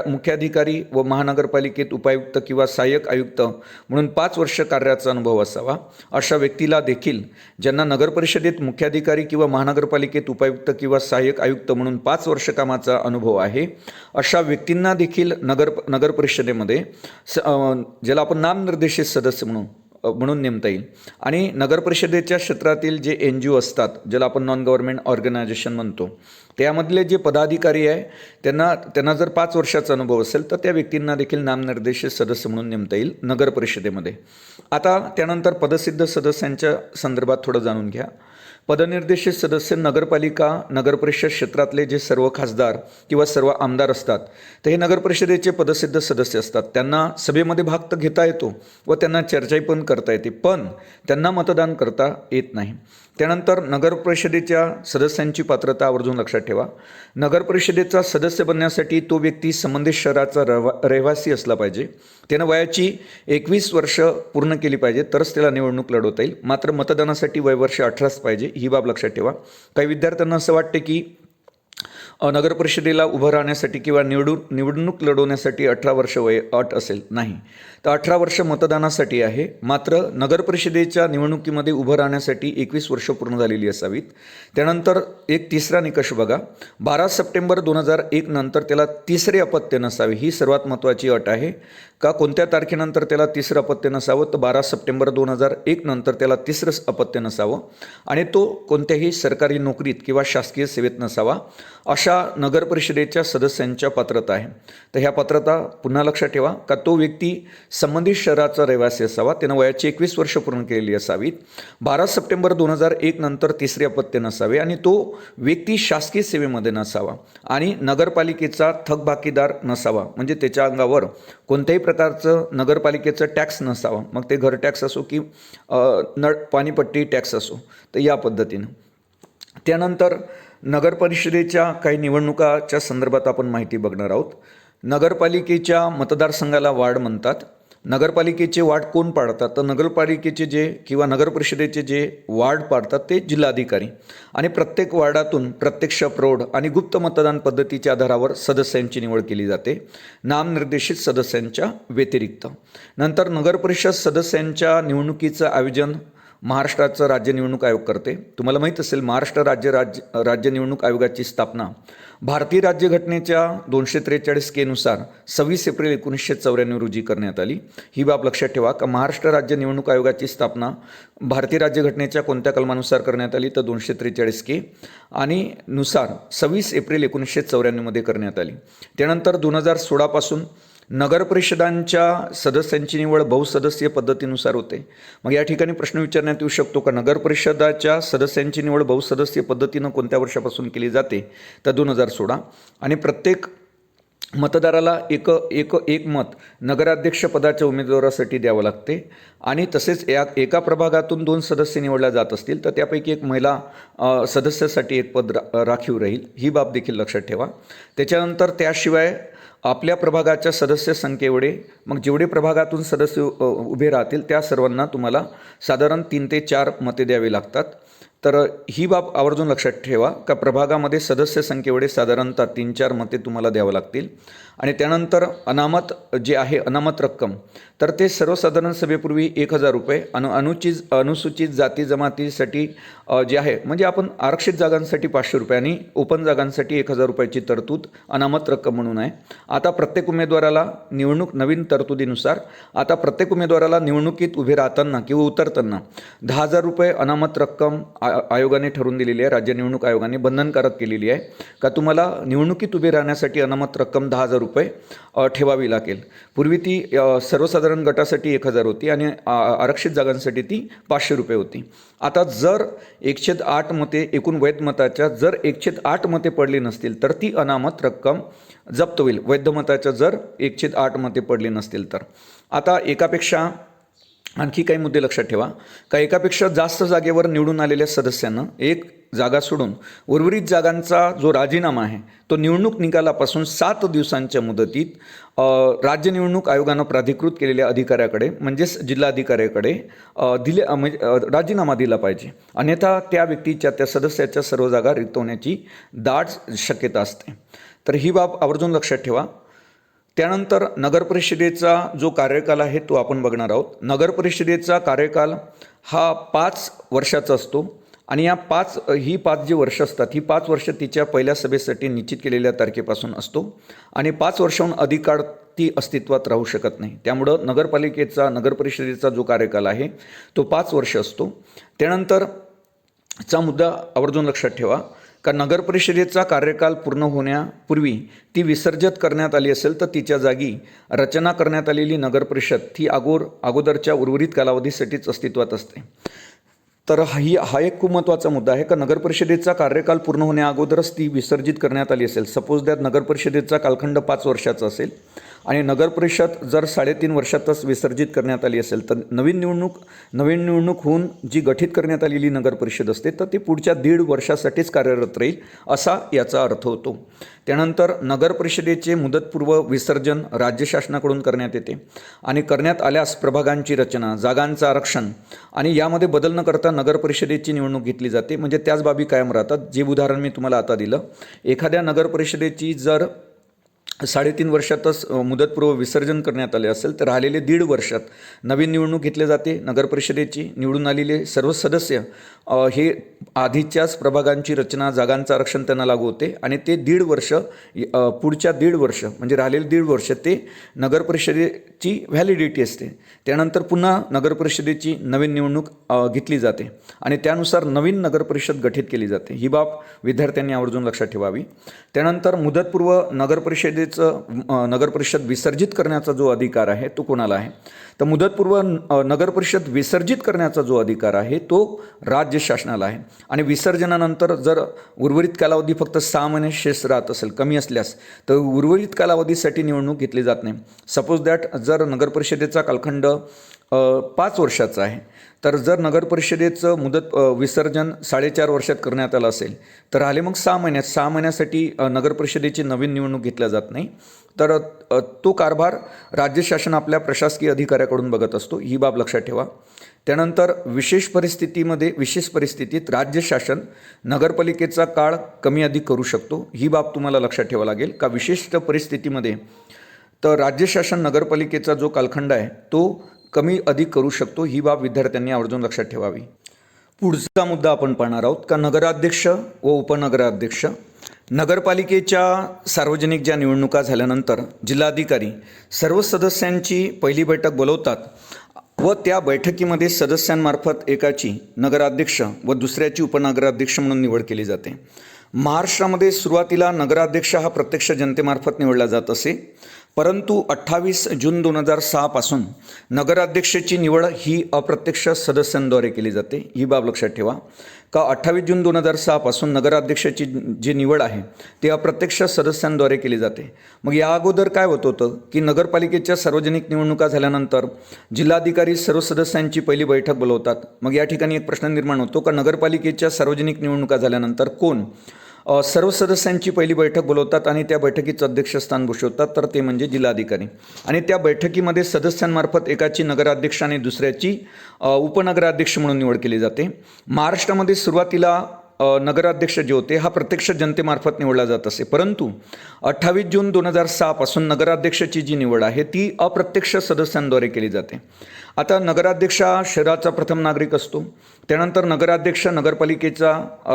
मुख्याधिकारी व महानगरपालिकेत उपायुक्त किंवा सहाय्यक आयुक्त म्हणून 5 वर्ष कार्याचा अनुभव असावा अशा व्यक्तीला देखील, ज्यांना नगर परिषदेत मुख्याधिकारी किंवा महानगरपालिकेत उपायुक्त किंवा सहाय्यक आयुक्त म्हणून 5 वर्ष कामाचा अनुभव आहे, अशा व्यक्तींना देखील नगर परिषदेमध्ये ज्याला आपण नामनिर्देशित सदस्य म्हणून नेमता येईल. आणि नगर परिषदेच्या क्षेत्रातील जे NGO असतात, ज्याला आपण नॉन गव्हर्नमेंट ऑर्गनायझेशन म्हणतो, त्यामधले जे पदाधिकारी आहे त्यांना जर 5 वर्षाचा अनुभव असेल तर त्या व्यक्तींना देखील नामनिर्देशित सदस्य म्हणून नेमता येईल नगर परिषदेमध्ये. आता त्यानंतर पदसिद्ध सदस्यांच्या संदर्भात थोडं जाणून घ्या. पदनिर्देशित सदस्य नगरपालिका नगर परिषद क्षेत्रातले जे सर्व खासदार किंवा सर्व आमदार असतात तर हे नगर परिषदेचे पदसिद्ध सदस्य असतात. त्यांना सभेमध्ये भाग तर घेता येतो व त्यांना चर्चाही पण करता येते, पण त्यांना मतदान करता येत नाही. त्यानंतर नगर परिषदेच्या सदस्यांची पात्रता आवर्जून लक्षात ठेवा. नगर परिषदेचा सदस्य बनण्यासाठी तो व्यक्ती संबंधित शहराचा रहिवासी असला पाहिजे. त्यानं वयाची 21 वर्ष पूर्ण केली पाहिजे तरच त्याला निवडणूक लढवता येईल. मात्र मतदानासाठी वयवर्ष 18च पाहिजे, ही बाब लक्षात ठेवा. काही विद्यार्थ्यांना असं वाटते की नगर परिषदेला उभं राहण्यासाठी किंवा निवडणूक लढवण्यासाठी 18 वर्ष वय अट असेल. नाही, तर 18 वर्ष मतदानासाठी आहे. मात्र नगर परिषदेच्या निवडणुकीमध्ये उभं राहण्यासाठी 21 वर्ष पूर्ण झालेली असावीत. त्यानंतर एक तिसरा निकष बघा, 12 सप्टेंबर 2001 नंतर त्याला तिसरे अपत्य नसावे, ही सर्वात महत्त्वाची अट आहे. का कोणत्या तारखेनंतर त्याला तिसरं अपत्य नसावं, तर 12 सप्टेंबर 2001 नंतर त्याला तिसरंच अपत्य नसावं आणि तो कोणत्याही सरकारी नोकरीत किंवा शासकीय सेवेत नसावा. अशा नगर परिषदेच्या सदस्यांच्या पात्रता आहे. तर ह्या पात्रता पुन्हा लक्षात ठेवा का तो व्यक्ती संबंधित शहराचा रहिवासी असावा, त्यानं वयाची 21 वर्ष पूर्ण केलेली असावीत, 12 सप्टेंबर 2001 नंतर तिसरे अपत्य नसावे आणि तो व्यक्ती शासकीय सेवेमध्ये नसावा आणि नगरपालिकेचा थकबाकीदार नसावा, म्हणजे त्याच्या अंगावर कोणत्याही प्रकारचं नगरपालिकेचं टॅक्स नसावा, मग ते घर टॅक्स असो की पाणीपट्टी टॅक्स असो, तर या पद्धतीनं. त्यानंतर नगर परिषदेच्या काही निवडणुकाच्या संदर्भात आपण माहिती बघणार आहोत. नगरपालिकेच्या मतदारसंघाला वार्ड म्हणतात. नगरपालिकेचे वार्ड कोण पाडतात, तर नगरपालिकेचे जे किंवा नगर परिषदेचे जे वार्ड पाडतात ते जिल्हाधिकारी आणि प्रत्येक वार्डातून प्रत्यक्ष, प्रौढ आणि गुप्त मतदान पद्धतीच्या आधारावर सदस्यांची निवड केली जाते, नामनिर्देशित सदस्यांच्या व्यतिरिक्त. नंतर नगर परिषद सदस्यांच्या निवडणुकीचं आयोजन महाराष्ट्राचं राज्य निवडणूक आयोग करते. तुम्हाला माहीत असेल महाराष्ट्र राज्य निवडणूक आयोगाची स्थापना भारतीय राज्यघटनेच्या 243 के नुसार 26 एप्रिल 1994 रोजी करण्यात आली. ही बाब लक्षात ठेवा का महाराष्ट्र राज्य निवडणूक आयोगाची स्थापना भारतीय राज्यघटनेच्या कोणत्या कलमानुसार करण्यात आली, तर 243 के आणि नुसार 26 एप्रिल 1994 करण्यात आली. त्यानंतर 2016 पासून नगर परिषदांच्या सदस्यांची निवड बहुसदस्यीय पद्धतीनुसार होते. मग या ठिकाणी प्रश्न विचारण्यात येऊ शकतो का नगर परिषदाच्या सदस्यांची निवड बहुसदस्यीय पद्धतीनं कोणत्या वर्षापासून केली जाते, तर 2016 आणि प्रत्येक मतदाराला एक मत नगराध्यक्ष पदाच्या उमेदवारासाठी द्यावं लागते आणि तसेच एका प्रभागातून 2 सदस्य निवडल्या जात असतील तर त्यापैकी एक महिला सदस्यासाठी एक पद राखीव राहील, ही बाब देखील लक्षात ठेवा. त्याच्यानंतर त्याशिवाय आपल्या प्रभागाच्या सदस्य संख्येएवढे मग जेवढे प्रभागातून सदस्य उभे राहतील त्या सर्वांना तुम्हाला साधारण 3 ते 4 मते द्यावी लागतात. तर ही बाब आवर्जून लक्षात ठेवा का प्रभागामध्ये सदस्य संख्येएवढे साधारणतः 3-4 मते तुम्हाला द्यावं लागतील. आणि त्यानंतर अनामत जे आहे अनामत रक्कम, तर ते सर्वसाधारण सभेपूर्वी 1000 रुपये, अनुसूचित जाती जमातीसाठी जे आहे म्हणजे आपण आरक्षित जागांसाठी 500 रुपये आणि ओपन जागांसाठी 1000 रुपयाची तरतूद अनामत रक्कम म्हणून आहे. आता प्रत्येक उमेदवाराला नवीन तरतुदीनुसार आता प्रत्येक उमेदवाराला निवडणुकीत उभे राहताना किंवा उतरताना 10,000 रुपये अनामत रक्कम आयोगाने ठरवून दिलेली आहे, राज्य निवडणूक आयोगाने बंधनकारक केलेली आहे का तुम्हाला निवडणुकीत उभे राहण्यासाठी अनामत रक्कम 10,000 रुपये ठेवावी लागेल. पूर्वी ती सर्वसाधारण गटासाठी 1000 होती आणि आरक्षित जागांसाठी ती 500 रुपये होती. आता जर 1/8 मते एकूण वैध मताच्या जर 1/8 मते पडली नसतील तर ती अनामत रक्कम जप्त होईल. वैध मताच्या जर 1/8 मते पडली नसतील तर. आता एकापेक्षा आणखी काही मुद्दे लक्षात ठेवा का एकापेक्षा जास्त जागेवर निवडून आलेल्या सदस्यांना एक जागा सोडून उर्वरित जागांचा जो राजीनामा आहे तो निवडणूक निकालापासून 7 दिवसांच्या मुदतीत राज्य निवडणूक आयोगानं प्राधिकृत केलेल्या अधिकाऱ्याकडे म्हणजेच जिल्हाधिकाऱ्याकडे राजीनामा दिला पाहिजे. अन्यथा त्या व्यक्तीच्या त्या सदस्याच्या सर्व जागा रिक्त होण्याची दाट शक्यता असते. तर ही बाब आवर्जून लक्षात ठेवा. त्यानंतर नगर परिषदेचा जो कार्यकाल आहे तो आपण बघणार आहोत. नगर परिषदेचा कार्यकाल हा 5 वर्षाचा असतो आणि या 5 जी वर्ष असतात ही 5 वर्ष तिच्या पहिल्या सभेसाठी निश्चित केलेल्या तारखेपासून असतो आणि 5 वर्षाहून अधिक काळ ती अस्तित्वात राहू शकत नाही. त्यामुळं नगर परिषदेचा जो कार्यकाल आहे तो 5 वर्ष असतो. त्यानंतरचा मुद्दा आवर्जून लक्षात ठेवा का नगर परिषदेचा कार्यकाल पूर्ण होण्यापूर्वी ती विसर्जित करण्यात आली असेल तर तिच्या जागी रचना करण्यात आलेली नगर परिषद ती अगोदरच्या उर्वरित कालावधीसाठीच अस्तित्वात असते. तर हा एक खूप महत्त्वाचा मुद्दा आहे का नगर परिषदेचा कार्यकाल पूर्ण होण्या अगोदरच ती विसर्जित करण्यात आली असेल. सपोज दॅट नगर परिषदेचा कालखंड 5 वर्षाचा असेल आणि नगरपरिषद जर 3.5 वर्षातच विसर्जित करण्यात आली असेल तर नवीन निवडणूक होऊन जी गठीत करण्यात आलेली नगरपरिषद असते तर ती पुढच्या 1.5 वर्षासाठीच कार्यरत राहील असा याचा अर्थ होतो. त्यानंतर नगरपरिषदेचे मुदतपूर्व विसर्जन राज्य शासनाकडून करण्यात येते आणि करण्यात आल्यास प्रभागांची रचना, जागांचं आरक्षण आणि यामध्ये बदल न करता नगरपरिषदेची निवडणूक घेतली जाते. म्हणजे त्याच बाबी कायम राहतात. जे उदाहरण मी तुम्हाला आता दिलं, एखाद्या नगरपरिषदेची जर 3.5 वर्षातच मुदतपूर्व विसर्जन करण्यात आले असेल तर राहिलेले 1.5 वर्षात नवीन निवडणूक घेतली जाते. नगरपरिषदेची निवडून आलेले सर्व सदस्य हे आधीच्याच प्रभागांची रचना, जागांचं आरक्षण त्यांना लागू होते आणि ते 1.5 वर्ष पुढच्या 1.5 वर्ष म्हणजे राहिलेले 1.5 वर्ष ते नगरपरिषदेची व्हॅलिडिटी असते. त्यानंतर पुन्हा नगरपरिषदेची नवीन निवडणूक घेतली जाते आणि त्यानुसार नवीन नगरपरिषद गठीत केली जाते. ही बाब विद्यार्थ्यांनी आवर्जून लक्षात ठेवावी. त्यानंतर मुदतपूर्व नगरपरिषद विसर्जित करण्याचा जो अधिकार आहे तो कोणाला आहे? तर मुदतपूर्व नगरपरिषद विसर्जित करण्याचा जो अधिकार आहे तो राज्य शासनाला आहे. आणि विसर्जनानंतर जर उर्वरित कालावधी फक्त 6 महिने शेष राहत असेल, कमी असल्यास, तर उर्वरित कालावधीसाठी निवडणूक घेतली जात नाही. सपोज दॅट जर नगरपरिषदेचा कालखंड 5 वर्षाचा आहे तर जर नगरपरिषदेचं मुदत विसर्जन 4.5 वर्षात करण्यात आलं असेल तर राहिले मग 6 महिन्यासाठी नगरपरिषदेची नवीन निवडणूक घेतल्या जात नाही. तर तो कारभार राज्य शासन आपल्या प्रशासकीय अधिकाऱ्याकडून बघत असतो. ही बाब लक्षात ठेवा. त्यानंतर विशेष परिस्थितीत राज्य शासन नगरपालिकेचा काळ कमी अधिक करू शकतो. ही बाब तुम्हाला लक्षात ठेवावी लागेल का विशिष्ट परिस्थितीमध्ये तर राज्य शासन नगरपालिकेचा जो कालखंड आहे तो कमी अधिक करू शकतो. ही बाब विद्यार्थ्यांनी आवर्जून लक्षात ठेवावी. पुढचा मुद्दा आपण पाहणार आहोत का नगराध्यक्ष व उपनगराध्यक्ष. नगरपालिकेच्या सार्वजनिक ज्या निवडणुका झाल्यानंतर जिल्हाधिकारी सर्व सदस्यांची पहिली बैठक बोलवतात व त्या बैठकीमध्ये सदस्यांमार्फत एकाची नगराध्यक्ष व दुसऱ्याची उपनगराध्यक्ष म्हणून निवड केली जाते. महाराष्ट्रामध्ये सुरुवातीला नगराध्यक्ष हा प्रत्यक्ष जनतेमार्फत निवडला जात असे, परंतु 28 जून 2006 पासून नगराध्यक्षाची निवड ही अप्रत्यक्ष सदस्यांद्वारे केली जाते. ही बाब लक्षात ठेवा का 28 जून 2006 पासून नगराध्यक्षाची जी निवड आहे ती अप्रत्यक्ष सदस्यांद्वारे केली जाते. मग या अगोदर काय होत होतं की नगरपालिकेच्या सार्वजनिक निवडणुका झाल्यानंतर जिल्हाधिकारी सर्व सदस्यांची पहिली बैठक बोलवतात. मग या ठिकाणी एक प्रश्न निर्माण होतो का नगरपालिकेच्या सार्वजनिक निवडणुका झाल्यानंतर कोण सर्व सदस्यांची पहिली बैठक बोलवतात आणि त्या बैठकीचं अध्यक्षस्थान भूषवतात? तर ते म्हणजे जिल्हाधिकारी. आणि त्या बैठकीमध्ये सदस्यांमार्फत एकाची नगराध्यक्ष आणि दुसऱ्याची उपनगराध्यक्ष म्हणून निवड केली जाते. महाराष्ट्रामध्ये सुरुवातीला नगराध्यक्ष जे होते हा प्रत्यक्ष जनतेमार्फत निवडला जात असे, परंतु 28 जून 2006 पासून नगराध्यक्षाची जी निवड आहे ती अप्रत्यक्ष सदस्यांद्वारे केली जाते. आता नगराध्यक्ष हा शहराचा प्रथम नागरिक असतो. त्यानंतर नगराध्यक्ष नगरपालिकेचा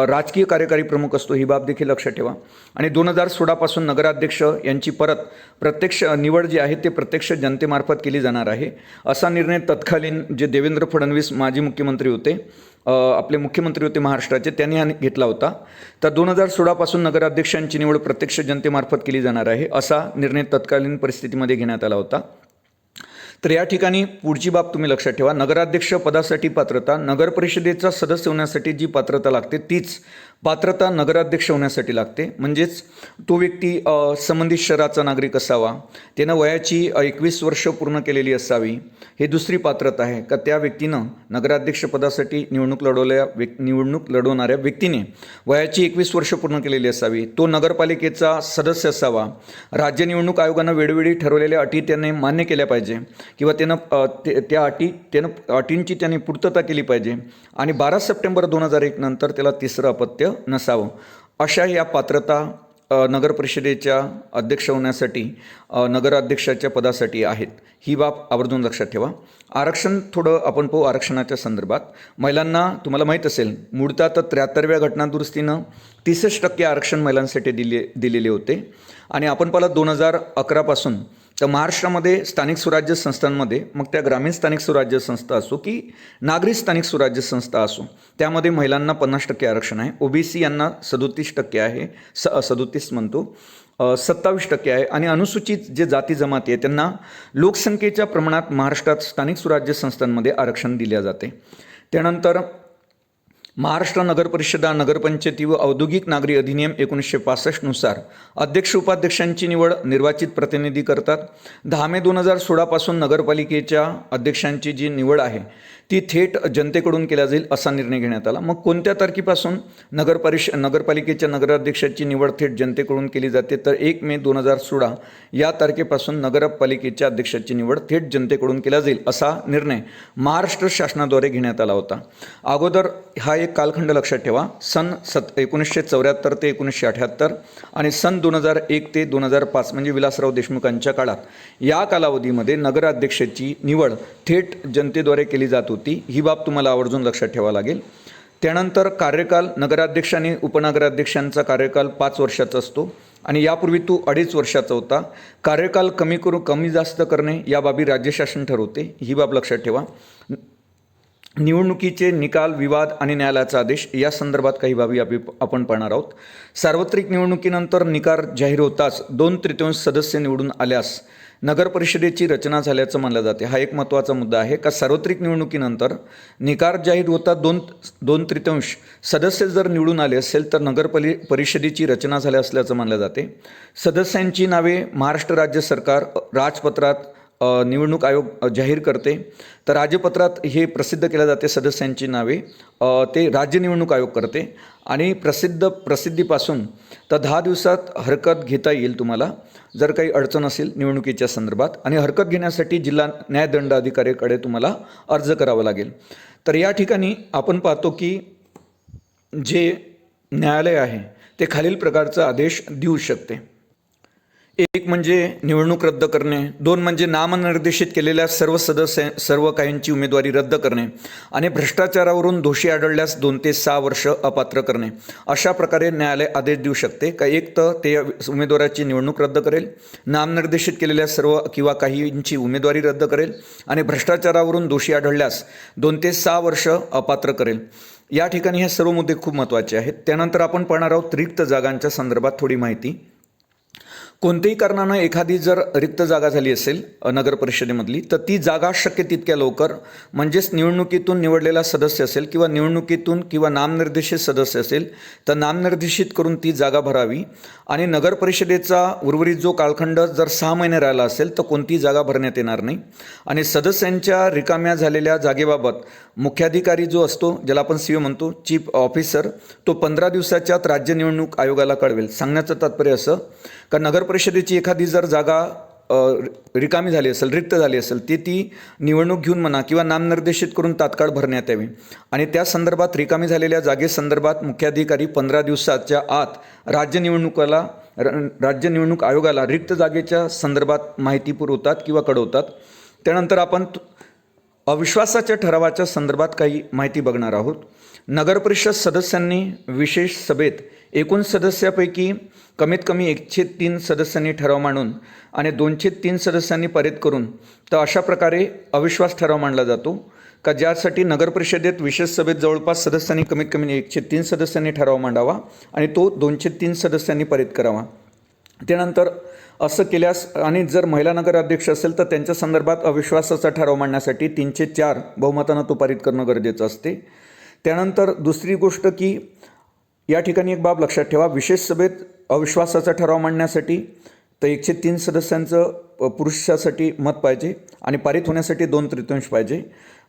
राजकीय कार्यकारी प्रमुख असतो. ही बाब देखील लक्षात ठेवा. आणि 2016 पासून नगराध्यक्ष यांची प्रत्यक्ष निवड जी आहे ते प्रत्यक्ष जनतेमार्फत केली जाणार आहे. असा निर्णय तत्कालीन जे देवेंद्र फडणवीस माजी मुख्यमंत्री होते, आपले मुख्यमंत्री होते महाराष्ट्राचे, त्यांनी घेतला होता. तर 2016 पासून नगराध्यक्षांची निवड प्रत्यक्ष जनतेमार्फत केली जाणार आहे असा निर्णय तत्कालीन परिस्थितीमध्ये घेण्यात आला होता. तर या ठिकाणी पुढची बाब तुम्ही लक्षात ठेवा. नगराध्यक्ष पदासाठी पात्रता, नगरपरिषदेचा सदस्य होण्यासाठी जी पात्रता लागते तीच पात्रता नगराध्यक्ष होण्यासाठी लागते. म्हणजेच तो व्यक्ती संबंधित शहराचा नागरिक असावा, त्यानं वयाची 21 वर्ष पूर्ण केलेली असावी. हे दुसरी पात्रता आहे का त्या व्यक्तीनं नगराध्यक्षपदासाठी निवडणूक लढवणाऱ्या व्यक्तीने वयाची 21 वर्ष पूर्ण केलेली असावी. तो नगरपालिकेचा सदस्य असावा. राज्य निवडणूक आयोगानं वेळोवेळी ठरवलेल्या अटी त्याने मान्य केल्या पाहिजे किंवा त्या अटींची त्याने पूर्तता केली पाहिजे. आणि 12 सप्टेंबर 2001 नंतर त्याला तिसरं अपत्य नसावं. अशा या पात्रता नगरपरिषदेच्या अध्यक्ष होण्यासाठी नगराध्यक्षाच्या पदासाठी आहेत. ही बाब आवर्जून लक्षात ठेवा. आरक्षण थोडं आपण पाहू. आरक्षणाच्या संदर्भात महिलांना तुम्हाला माहीत असेल मूळतः तर 73व्या घटनादुरुस्तीनं 63% आरक्षण महिलांसाठी दिलेले होते. आणि आपण पाहिलं 2011 पासून तर महाराष्ट्रामध्ये स्थानिक स्वराज्य संस्थांमध्ये, मग त्या ग्रामीण स्थानिक स्वराज्य संस्था असो की नागरी स्थानिक स्वराज्य संस्था असो, त्यामध्ये महिलांना 50% आरक्षण आहे. ओबीसी यांना 37% आहे, 37 म्हणतो, 27% आहे. आणि अनुसूचित जे जाती जमाती आहे त्यांना लोकसंख्येच्या प्रमाणात महाराष्ट्रात स्थानिक स्वराज्य संस्थांमध्ये आरक्षण दिले जाते. त्यानंतर महाराष्ट्र नगर परिषदा नगरपंचायती व औद्योगिक नागरी अधिनियम 1965 नुसार अध्यक्ष उपाध्यक्षांची निवड निर्वाचित प्रतिनिधी करतात. 10 मे 2016 पासून नगरपालिकेच्या अध्यक्षांची जी निवड आहे ती थेट जनतेकडून केल्या जाईल असा निर्णय घेण्यात आला. मग कोणत्या तारखेपासून नगरपालिकेच्या नगराध्यक्षाची निवड थेट जनतेकडून केली जाते, तर 1 मे 2016 या तारखेपासून नगरपालिकेच्या अध्यक्षाची निवड थेट जनतेकडून केला जाईल असा निर्णय महाराष्ट्र शासनाद्वारे घेण्यात आला होता. अगोदर हा एक कालखंड लक्षात ठेवा. सन 1974 ते 1978 आणि सन 2001 ते 2005 म्हणजे विलासराव देशमुखांच्या काळात या कालावधीमध्ये नगराध्यक्षाची निवड थेट जनतेद्वारे केली जात होती. ही बाब तुम्हाला आवर्जून लक्षात ठेवावी लागेल. त्यानंतर कार्यकाल नगराध्यक्ष आणि उपनगराध्यक्षांचा कार्यकाल 5 वर्षाचा असतो आणि यापूर्वी तो 2.5 वर्षाचा होता. कार्यकाल कमी जास्त करणे या बाबी राज्य शासन ठरवते. ही बाब लक्षात ठेवा. निवडणुकीचे निकाल, विवाद आणि न्यायालयाचा आदेश या संदर्भात काही बाबी आपण पाहणार आहोत. सार्वत्रिक निवडणुकीनंतर निकाल जाहीर होताच 2/3 सदस्य निवडून आल्यास नगर परिषदेची रचना झाल्याचं मानलं जाते. हा एक महत्त्वाचा मुद्दा आहे का सार्वत्रिक निवडणुकीनंतर निकाल जाहीर होता 2/3 सदस्य जर निवडून आले असेल तर परिषदेची रचना झाली असल्याचं मानलं जाते. सदस्यांची नावे महाराष्ट्र राज्य सरकार राजपत्रात निवडणूक आयोग जाहीर करते. तर राजपत्रात हे प्रसिद्ध केले जाते सदस्यांची नावे ते राज्य निवडणूक आयोग करते आणि प्रसिद्धीपासून तर 10 दिवसात हरकत घेता येईल तुम्हाला जर काही अडचण असेल निवडणुकीच्या संदर्भात. आणि हरकत घेण्यासाठी जिल्हा न्यायदंडाधिकाऱ्याकडे तुम्हाला अर्ज करावा लागेल. तर या ठिकाणी आपण पाहतो की जे न्यायालय आहे ते खालील प्रकारचा आदेश देऊ शकते. 1 म्हणजे निवडणूक रद्द करणे, 2 म्हणजे नामनिर्देशित केलेल्या सर्व काहींची उमेदवारी रद्द करणे आणि भ्रष्टाचारावरून दोषी आढळल्यास 2 ते 6 वर्ष अपात्र करणे. अशा प्रकारे न्यायालय आदेश देऊ शकते का एक तर ते उमेदवाराची निवडणूक रद्द करेल, नामनिर्देशित केलेल्या सर्व किंवा काहींची उमेदवारी रद्द करेल आणि भ्रष्टाचारावरून दोषी आढळल्यास 2 ते 6 वर्ष अपात्र करेल. या ठिकाणी हे सर्व मुद्दे खूप महत्त्वाचे आहेत. त्यानंतर आपण पाहणार आहोत रिक्त जागांच्या संदर्भात थोडी माहिती. कोणत्याही कारणानं एखादी जर रिक्त जागा झाली असेल नगर परिषदेमधली तर ती जागा शक्य तितक्या लवकर म्हणजेच निवडणुकीतून निवडलेला सदस्य असेल किंवा निवडणुकीतून किंवा नामनिर्देशित सदस्य असेल तर नामनिर्देशित करून ती जागा भरावी. आणि नगर परिषदेचा उर्वरित जो कालखंड जर 6 महिने राहिला असेल तर कोणतीही जागा भरण्यात येणार नाही. आणि सदस्यांच्या रिकाम्या झालेल्या जागेबाबत मुख्याधिकारी जो असतो ज्याला आपण सीओ म्हणतो चीफ ऑफिसर तो 15 दिवसाच्या आत राज्य निवडणूक आयोगाला कळवेल. सांगण्याचं तात्पर्य असं का नगर परिषदेची एखादी जर जागा रिकामी झाली असेल रिक्त झाली असेल ती निवडणूक घेऊन म्हणा किंवा नामनिर्देशित करून तात्काळ भरण्यात यावी. आणि त्या संदर्भात रिकामी झालेल्या जागेसंदर्भात मुख्याधिकारी 15 दिवसाच्या आत राज्य निवडणूक आयोगाला रिक्त जागेच्या संदर्भात माहिती पुरवतात किंवा कळवतात. त्यानंतर आपण अविश्वासाच्या ठरावाच्या संदर्भात काही माहिती बघणार आहोत. नगरपरिषद सदस्यांनी विशेष सभेत एकूण सदस्यापैकी कमीत कमी 103 सदस्यांनी ठराव मांडून आणि 203 सदस्यांनी पारित करून तर अशा प्रकारे अविश्वास ठराव मांडला जातो का ज्यासाठी नगरपरिषदेत विशेष सभेत जवळपास सदस्यांनी कमीत कमी 103 सदस्यांनी ठराव मांडावा आणि तो 203 सदस्यांनी पारित करावा. त्यानंतर असं केल्यास आणि जर महिला नगराध्यक्ष असेल तर त्यांच्या संदर्भात अविश्वासाचा ठराव मांडण्यासाठी 304 बहुमतानं तो पारित करणं गरजेचं असते. त्यानंतर दुसरी गोष्ट की या ठिकाणी एक बाब लक्षात ठेवा. विशेष सभेत अविश्वासाचा ठराव मांडण्यासाठी तर 103 सदस्यांचं पुरुषासाठी मत पाहिजे आणि पारित होण्यासाठी 2/3 पाहिजे.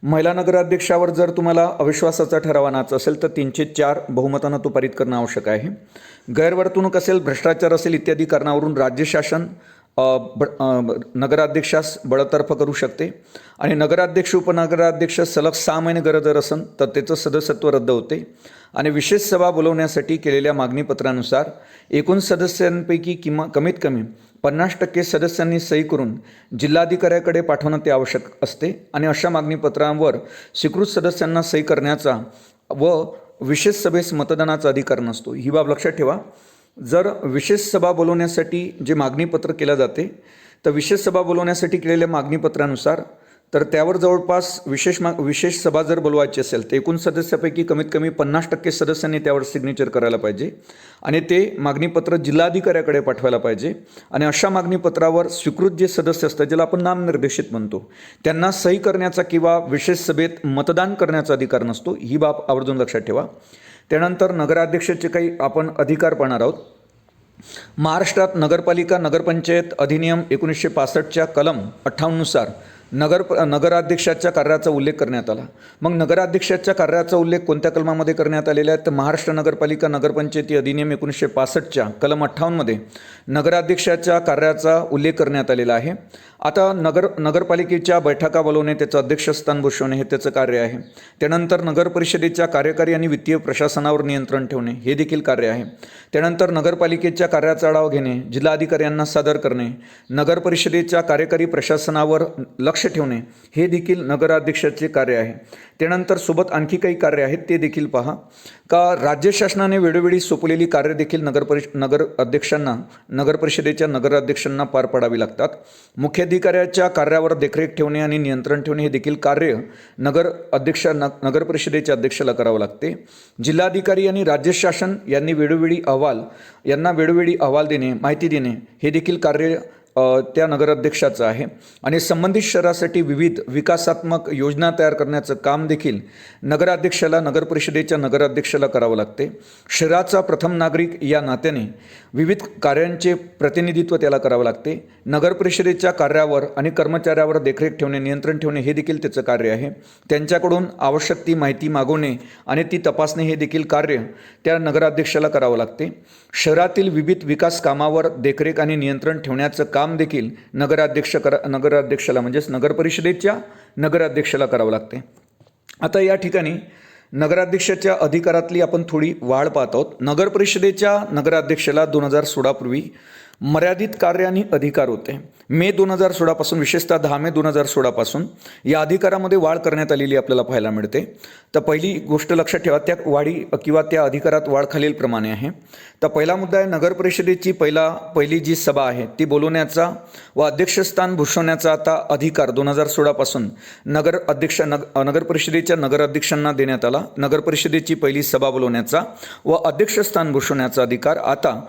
महिला नगराध्यक्षावर जर तुम्हाला अविश्वासाचा ठराव आणायचा असेल तर 304 बहुमतानं तो पारित करणं आवश्यक आहे. गैरवर्तणूक असेल, भ्रष्टाचार असेल इत्यादी कारणावरून राज्य शासन नगराध्यक्षास बडतर्फ करू शकते. आणि नगराध्यक्ष उपनगराध्यक्ष सलग 6 महिने गरजदार असेल तर त्याचं सदस्यत्व रद्द होते. आणि विशेष सभा बोलवण्यासाठी केलेल्या मागणीपत्रानुसार एकूण सदस्यांपैकी कमीत कमी 50% सदस्यांनी सही करून जिल्हाधिकाऱ्याकडे पाठवणं ते आवश्यक असते. आणि अशा मागणीपत्रांवर स्वीकृत सदस्यांना सही करण्याचा व विशेष सभेस मतदानाचा अधिकार नसतो. ही बाब लक्षात ठेवा. जर विशेष सभा बोलवण्यासाठी जे मागणीपत्र केलं जाते तर विशेष सभा बोलवण्यासाठी केलेल्या मागणीपत्रानुसार तर त्यावर जवळपास विशेष सभा जर बोलवायची असेल तर एकूण सदस्यापैकी कमीत कमी 50% सदस्यांनी त्यावर सिग्नेचर करायला पाहिजे आणि ते मागणीपत्र जिल्हाधिकाऱ्याकडे पाठवायला पाहिजे आणि अशा मागणीपत्रावर स्वीकृत जे सदस्य असतात, ज्याला आपण नामनिर्देशित म्हणतो, त्यांना सही करण्याचा किंवा विशेष सभेत मतदान करण्याचा अधिकार नसतो. ही बाब आवर्जून लक्षात ठेवा. त्यानंतर नगराध्यक्षाचे काही आपण अधिकार पाहणार आहोत. महाराष्ट्रात नगरपालिका नगरपंचायत अधिनियम 1965च्या कलम 58 नुसार नगराध्यक्षाच्या कार्याचा उल्लेख करण्यात आला. मग नगराध्यक्षाच्या कार्याचा उल्लेख कोणत्या कलमामध्ये करण्यात आलेला आहे तर महाराष्ट्र नगरपालिका नगरपंचायती अधिनियम 1965च्या कलम 58 मध्ये नगराध्यक्षाच्या कार्याचा उल्लेख करण्यात आलेला आहे. आता नगरपालिकेच्या बैठका बोलवणे, त्याचं अध्यक्षस्थान भूषवणे हे त्याचं कार्य आहे. त्यानंतर नगर परिषदेच्या कार्यकारी आणि वित्तीय प्रशासनावर नियंत्रण ठेवणे हे देखील कार्य आहे. त्यानंतर नगरपालिकेच्या कार्याचा आढावा घेणे, जिल्हाधिकाऱ्यांना सादर करणे, नगर परिषदेच्या कार्यकारी प्रशासनावर लक्ष ठेवणे हे देखील नगराध्यक्षाचे कार्य आहे. त्यानंतर सोबत आणखी काही कार्य आहेत ते देखील पहा. का राज्य शासनाने वेळोवेळी सोपवलेली कार्य देखील नगर परिषदेच्या नगराध्यक्षांना पार पाडावी लागतात. मुख्याधिकाऱ्याच्या कार्यावर देखरेख ठेवणे आणि नियंत्रण ठेवणे हे देखील कार्य नगर परिषदेच्या अध्यक्षाला करावं लागते. जिल्हाधिकारी आणि राज्य शासन यांना वेळोवेळी अहवाल देणे, माहिती देणे हे देखील कार्य त्या नगराध्यक्षाचं आहे. आणि संबंधित शहरासाठी विविध विकासात्मक योजना तयार करण्याचं काम देखील नगर परिषदेच्या नगराध्यक्षाला करावं लागते. शहराचा प्रथम नागरिक या नात्याने विविध कार्यांचे प्रतिनिधित्व त्याला करावं लागते. नगर परिषदेच्या कार्यावर आणि कर्मचाऱ्यावर देखरेख ठेवणे, नियंत्रण ठेवणे हे देखील त्याचं कार्य आहे. त्यांच्याकडून आवश्यक ती माहिती मागवणे आणि ती तपासणे हे देखील कार्य त्या नगराध्यक्षाला करावं लागते. शहरातील विविध विकास कामावर देखरेख आणि नियंत्रण ठेवण्याचं काम देखील नगराध्यक्षाला म्हणजेच नगर परिषदेच्या नगराध्यक्षाला करावं लागते. आता या ठिकाणी नगराध्यक्षाच्या अधिकारातली आपण थोडी वाढ पाहत आहोत. नगर परिषदेच्या नगराध्यक्षाला 2016 पूर्वी मर्यादित कार्य आणि अधिकार होते. मे 2016 पासून, विशेषतः 10 मे 2016 पासून या अधिकारामध्ये वाढ करण्यात आलेली आपल्याला पाहायला मिळते. तर पहिली गोष्ट लक्षात ठेवा, त्या वाढी किंवा त्या अधिकारात वाढ खालीलप्रमाणे आहे. तर पहिला मुद्दा आहे नगर परिषदेची पहिली जी सभा आहे ती बोलवण्याचा व अध्यक्षस्थान भूषवण्याचा आता अधिकार 2016 पासून नगर परिषदेच्या नगराध्यक्षांना देण्यात आला. नगर परिषदेची पहिली सभा बोलवण्याचा व अध्यक्षस्थान भूषवण्याचा अधिकार आता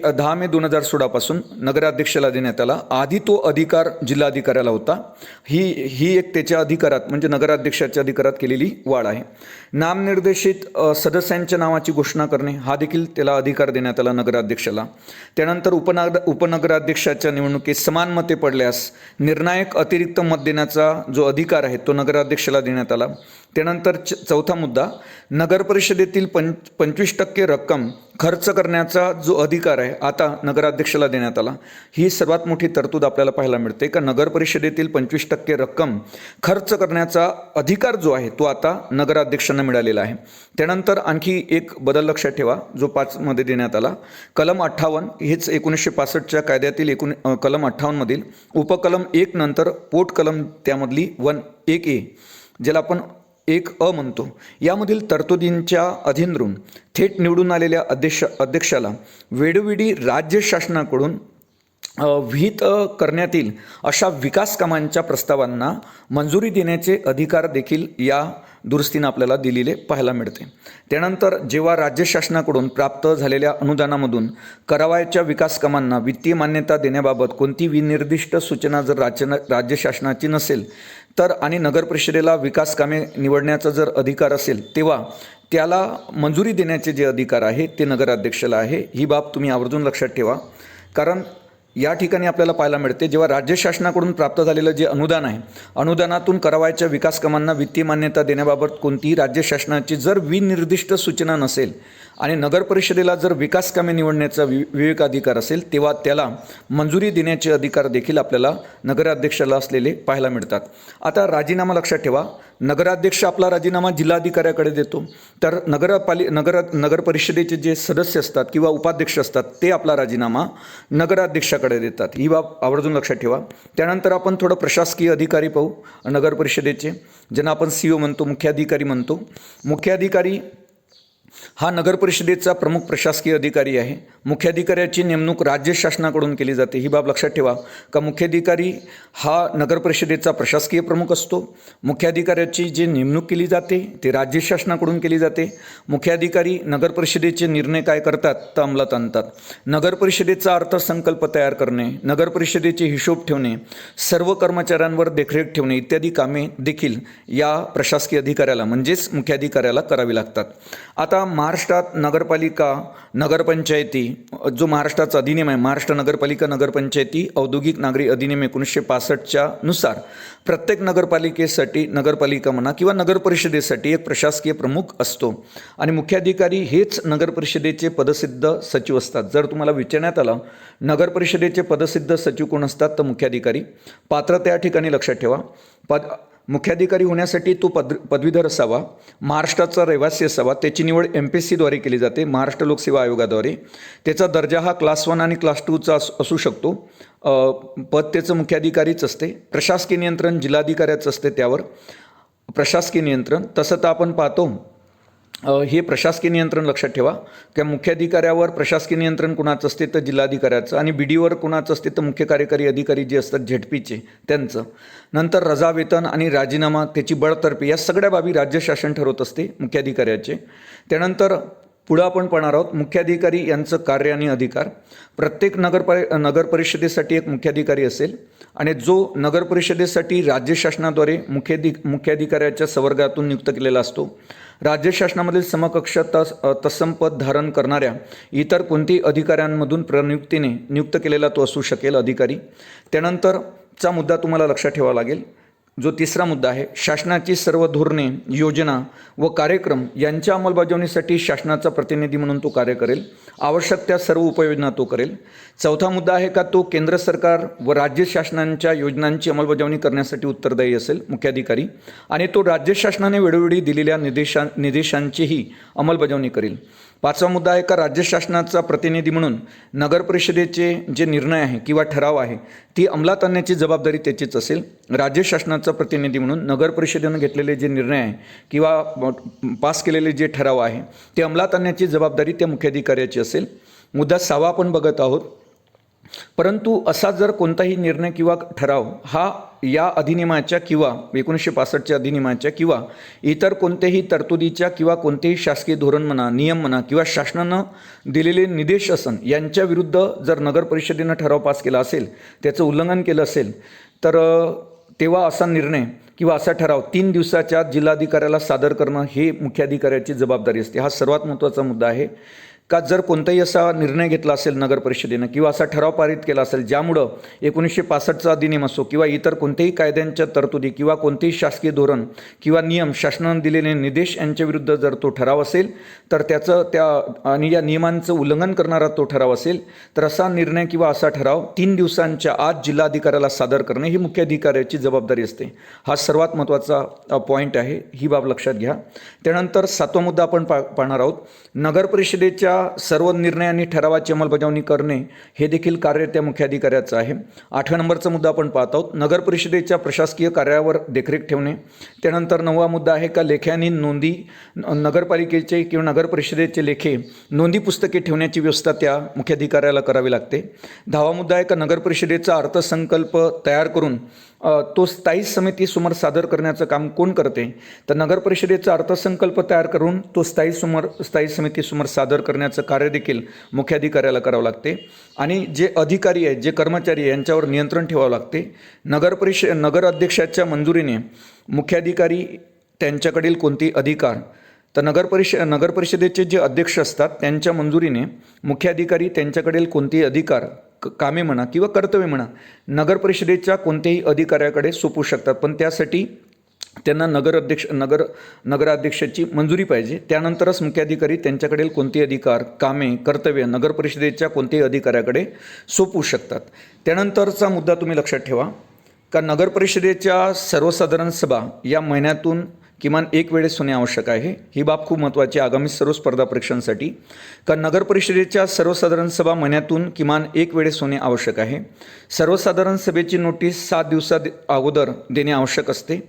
10 मे 2016 पासून नगराध्यक्षाला देण्यात आला. आधी तो अधिकार जिल्हाधिकाऱ्याला होता. ही एक त्याच्या अधिकारात म्हणजे नगराध्यक्षाच्या अधिकारात केलेली वाढ आहे. नामनिर्देशित सदस्यांच्या नावाची घोषणा करणे हा देखील त्याला अधिकार देण्यात आला नगराध्यक्षाला. त्यानंतर उपनगराध्यक्षाच्या निवडणुकीत समान मते पडल्यास निर्णायक अतिरिक्त मत देण्याचा जो अधिकार आहे तो नगराध्यक्षाला देण्यात आला. त्यानंतर चौथा मुद्दा, नगर परिषदेतील 25% रक्कम खर्च करण्याचा जो अधिकार आहे आता नगराध्यक्षाला देण्यात आला. ही सर्वात मोठी तरतूद आपल्याला पाहायला मिळते का नगर परिषदेतील 25% रक्कम खर्च करण्याचा अधिकार जो आहे तो आता नगराध्यक्षांना मिळालेला आहे. त्यानंतर आणखी एक बदल लक्षात ठेवा जो 5 मध्ये देण्यात आला. कलम 58 हेच 1965च्या कायद्यातील कलम 58 मधील उपकलम 1 नंतर पोट कलम त्यामधली 1A ज्याला आपण 1A म्हणतो, यामधील तरतुदींच्या अधीन थेट निवडून आलेल्या अध्यक्षाला वेळोवेळी राज्य शासनाकडून विहित करण्यात येईल अशा विकास कामांच्या प्रस्तावांना मंजुरी देण्याचे अधिकार देखील या दुरुस्तीनं आपल्याला दिलेले पाहायला मिळते. त्यानंतर जेव्हा राज्य शासनाकडून प्राप्त झालेल्या अनुदानामधून करावयाच्या विकास कामांना वित्तीय मान्यता देण्याबाबत कोणती विनिर्दिष्ट सूचना जर राज्य शासनाची नसेल तर आणि नगर परिषदेला विकास कामे निवडण्याचा जर अधिकार असेल तेव्हा त्याला मंजुरी देण्याचे जे अधिकार आहे ते नगराध्यक्षाला आहे. ही बाब तुम्ही आवर्जून लक्षात ठेवा. कारण या ठिकाणी आपल्याला पाहायला मिळते जेव्हा राज्य शासनाकडून प्राप्त झालेलं जे अनुदान आहे, अनुदानातून करावयाच्या विकास कामांना वित्तीय मान्यता देण्याबाबत कोणतीही राज्य शासनाची जर विनिर्दिष्ट सूचना नसेल आणि नगर परिषदेला जर विकास कामे निवडण्याचा विवेकाधिकार असेल तेव्हा त्याला मंजुरी देण्याचे अधिकार देखील आपल्याला नगराध्यक्षाला असलेले पाहायला मिळतात. आता राजीनामा लक्षात ठेवा. नगराध्यक्ष आपला राजीनामा जिल्हाधिकाऱ्याकडे देतो, तर नगर परिषदेचे जे सदस्य असतात किंवा उपाध्यक्ष असतात ते आपला राजीनामा नगराध्यक्षाकडे देतात. ही बाब आवर्जून लक्षात ठेवा. त्यानंतर आपण थोडं प्रशासकीय अधिकारी पाहू. नगर परिषदेचे ज्यांना आपण CEO म्हणतो, मुख्याधिकारी म्हणतो. मुख्याधिकारी हा नगर परिषदेचा प्रमुख प्रशासकीय अधिकारी आहे. मुख्याधिकाऱ्याची नेमणूक राज्य शासनाकडून केली जाते. ही बाब लक्षात ठेवा का मुख्याधिकारी हा नगर परिषदेचा प्रशासकीय प्रमुख असतो. मुख्याधिकाऱ्याची जी नेमणूक केली जाते ती राज्य शासनाकडून केली जाते. मुख्याधिकारी नगर परिषदेचे निर्णय काय करतात तर अंमलात आणतात. नगर परिषदेचा अर्थसंकल्प तयार करणे, नगर परिषदेचे हिशोब ठेवणे, सर्व कर्मचाऱ्यांवर देखरेख ठेवणे इत्यादी कामे देखील या प्रशासकीय अधिकाऱ्याला म्हणजेच मुख्याधिकाऱ्याला करावी लागतात. आता महाराष्ट्रात नगरपालिका, नगरपंचायती जो महाराष्ट्राचा अधिनियम आहे, महाराष्ट्र नगरपालिका नगरपंचायती औद्योगिक नागरी अधिनियम 1965च्या नुसार प्रत्येक नगरपालिकेसाठी, नगरपालिका म्हणा किंवा नगर परिषदेसाठी एक प्रशासकीय प्रमुख असतो आणि मुख्याधिकारी हेच नगर परिषदेचे पदसिद्ध सचिव असतात. जर तुम्हाला विचारण्यात आलं नगर परिषदेचे पदसिद्ध सचिव कोण असतात तर मुख्याधिकारी. पात्रता या ठिकाणी लक्षात ठेवा, मुख्याधिकारी होण्यासाठी तो पदवीधर असावा, महाराष्ट्राचा रहिवासी असावा, त्याची निवड MPSCद्वारे केली जाते, महाराष्ट्र लोकसेवा आयोगाद्वारे. त्याचा दर्जा हा क्लास 1 आणि क्लास 2चा असू शकतो. पद त्याचं मुख्याधिकारीच असते. प्रशासकीय नियंत्रण जिल्हाधिकाऱ्याचं असते त्यावर प्रशासकीय नियंत्रण. तसं तर आपण पाहतो हे प्रशासकीय नियंत्रण लक्षात ठेवा की मुख्याधिकाऱ्यावर प्रशासकीय नियंत्रण कुणाचं असते तर जिल्हाधिकाऱ्याचं, आणि BDOवर कुणाचं असते तर मुख्य कार्यकारी अधिकारी जे असतात ZPचे त्यांचं. नंतर रजा, वेतन आणि राजीनामा, त्याची बढतर्फी या सगळ्या बाबी राज्य शासन ठरवत असते मुख्याधिकाऱ्याचे. त्यानंतर पुढं आपण पाहणार आहोत मुख्याधिकारी यांचं कार्य आणि अधिकार. प्रत्येक नगर परिषदेसाठी एक मुख्याधिकारी असेल आणि जो नगर परिषदेसाठी राज्य शासनाद्वारे मुख्याधिकाऱ्याच्या संवर्गातून नियुक्त केलेला असतो. राज्य शासनामधील समकक्ष तत्सम पद धारण करणाऱ्या इतर कोणत्याही अधिकाऱ्यांमधून प्रनियुक्तीने नियुक्त केलेला तो असू शकेल अधिकारी. त्यानंतरचा मुद्दा तुम्हाला लक्षात ठेवावा लागेल, जो तिसरा मुद्दा आहे, शासनाची सर्व धोरणे, योजना व कार्यक्रम यांच्या अंमलबजावणीसाठी शासनाचा प्रतिनिधी म्हणून तो कार्य करेल. आवश्यक त्या सर्व उपाययोजना तो करेल. चौथा मुद्दा आहे का तो केंद्र सरकार व राज्य शासनांच्या योजनांची अंमलबजावणी करण्यासाठी उत्तरदायी असेल मुख्याधिकारी, आणि तो राज्य शासनाने वेळोवेळी दिलेल्या निर्देशांचीही अंमलबजावणी करेल. पाचवा मुद्दा आहे का राज्य शासनाचा प्रतिनिधी म्हणून नगर परिषदेचे जे निर्णय आहे किंवा ठराव आहे ती अंमलात आणण्याची जबाबदारी त्याचीच असेल. राज्य शासनाचा प्रतिनिधी म्हणून नगर परिषदेनं घेतलेले जे निर्णय आहे किंवा पास केलेले जे ठराव आहे ते अंमलात आणण्याची जबाबदारी त्या मुख्याधिकाऱ्याची असेल. मुद्दा 6 आपण बघत आहोत. परंतु असा जर कोणताही निर्णय किंवा ठराव हा या अधिनियमाच्या किंवा 1965च्या अधिनियमाच्या किंवा इतर कोणत्याही तरतुदीच्या किंवा कोणतेही शासकीय धोरण म्हणा, नियम म्हणा किंवा शासनानं दिलेले निर्देश असन यांच्या विरुद्ध जर नगर परिषदेनं ठराव पास केला असेल, त्याचं उल्लंघन केलं असेल, तर तेव्हा असा निर्णय किंवा असा ठराव 3 दिवसाच्या जिल्हाधिकाऱ्याला सादर करणं हे मुख्याधिकाऱ्याची जबाबदारी असते. हा सर्वात महत्त्वाचा मुद्दा आहे का जर कोणताही असा निर्णय घेतला असेल नगर परिषदेनं किंवा असा ठराव पारित केला असेल ज्यामुळं 1965चा अधिनियम असो किंवा इतर कोणत्याही कायद्यांच्या तरतुदी किंवा कोणतेही शासकीय धोरण किंवा नियम, शासनानं दिलेले निर्देश यांच्या विरुद्ध जर तो ठराव असेल तर आणि या नियमांचं उल्लंघन करणारा तो ठराव असेल तर असा निर्णय किंवा असा ठराव 3 दिवसांच्या आत जिल्हाधिकाऱ्याला सादर करणे ही मुख्याधिकाऱ्याची जबाबदारी असते. हा सर्वात महत्त्वाचा पॉईंट आहे, ही बाब लक्षात घ्या. त्यानंतर 7वा मुद्दा आपण पाहणार आहोत. नगर परिषदेच्या सर्व निर्णय आणि ठरावाची अंमलबजावणी करणे हे देखील कार्य त्या मुख्याधिकाऱ्याचं आहे. 8व्या नंबरचा मुद्दा आपण पाहत आहोत. नगर परिषदेच्या प्रशासकीय कार्यावर देखरेख ठेवणे. त्यानंतर 9वा मुद्दा आहे का लेखे आणि नोंदी, नगरपालिकेचे किंवा नगर परिषदेचे लेखे नोंदी पुस्तके ठेवण्याची व्यवस्था त्या मुख्याधिकाऱ्याला करावी लागते. 10वा मुद्दा आहे का नगर परिषदेचा अर्थसंकल्प तयार करून तो स्थायी समितीसमोर सादर करण्याचं काम कोण करते तर नगर परिषदेचा अर्थसंकल्प तयार करून तो स्थायी समितीसमोर सादर करण्याचं कार्य देखील मुख्याधिकाऱ्याला करावं लागते. आणि जे अधिकारी आहेत, जे कर्मचारी आहे यांच्यावर नियंत्रण ठेवावं लागते. नगर अध्यक्षाच्या मंजुरीने मुख्याधिकारी त्यांच्याकडील कोणती अधिकार तर नगर परिषदेचे जे अध्यक्ष असतात त्यांच्या मंजुरीने मुख्याधिकारी त्यांच्याकडील कोणतेही अधिकार, कामे म्हणा किंवा कर्तव्य म्हणा नगर परिषदेच्या कोणत्याही अधिकाऱ्याकडे सोपवू शकतात. पण त्यासाठी त्यांना नगराध्यक्षाची मंजुरी पाहिजे. त्यानंतरच मुख्याधिकारी त्यांच्याकडील कोणतेही अधिकार, कामे, कर्तव्य नगर परिषदेच्या कोणत्याही अधिकाऱ्याकडे सोपवू शकतात. त्यानंतरचा मुद्दा तुम्ही लक्षात ठेवा का नगर परिषदेच्या सर्वसाधारण सभा या महिन्यातून किमान एक वेळेस होणे आवश्यक आहे. ही बाब खूप महत्त्वाची आहे आगामी सर्व स्पर्धा परीक्षांसाठी. कारण नगर परिषदेच्या सर्वसाधारण सभा महिन्यातून किमान एक वेळेस होणे आवश्यक आहे. सर्वसाधारण सभेची नोटीस 7 दिवसात अगोदर देणे आवश्यक असते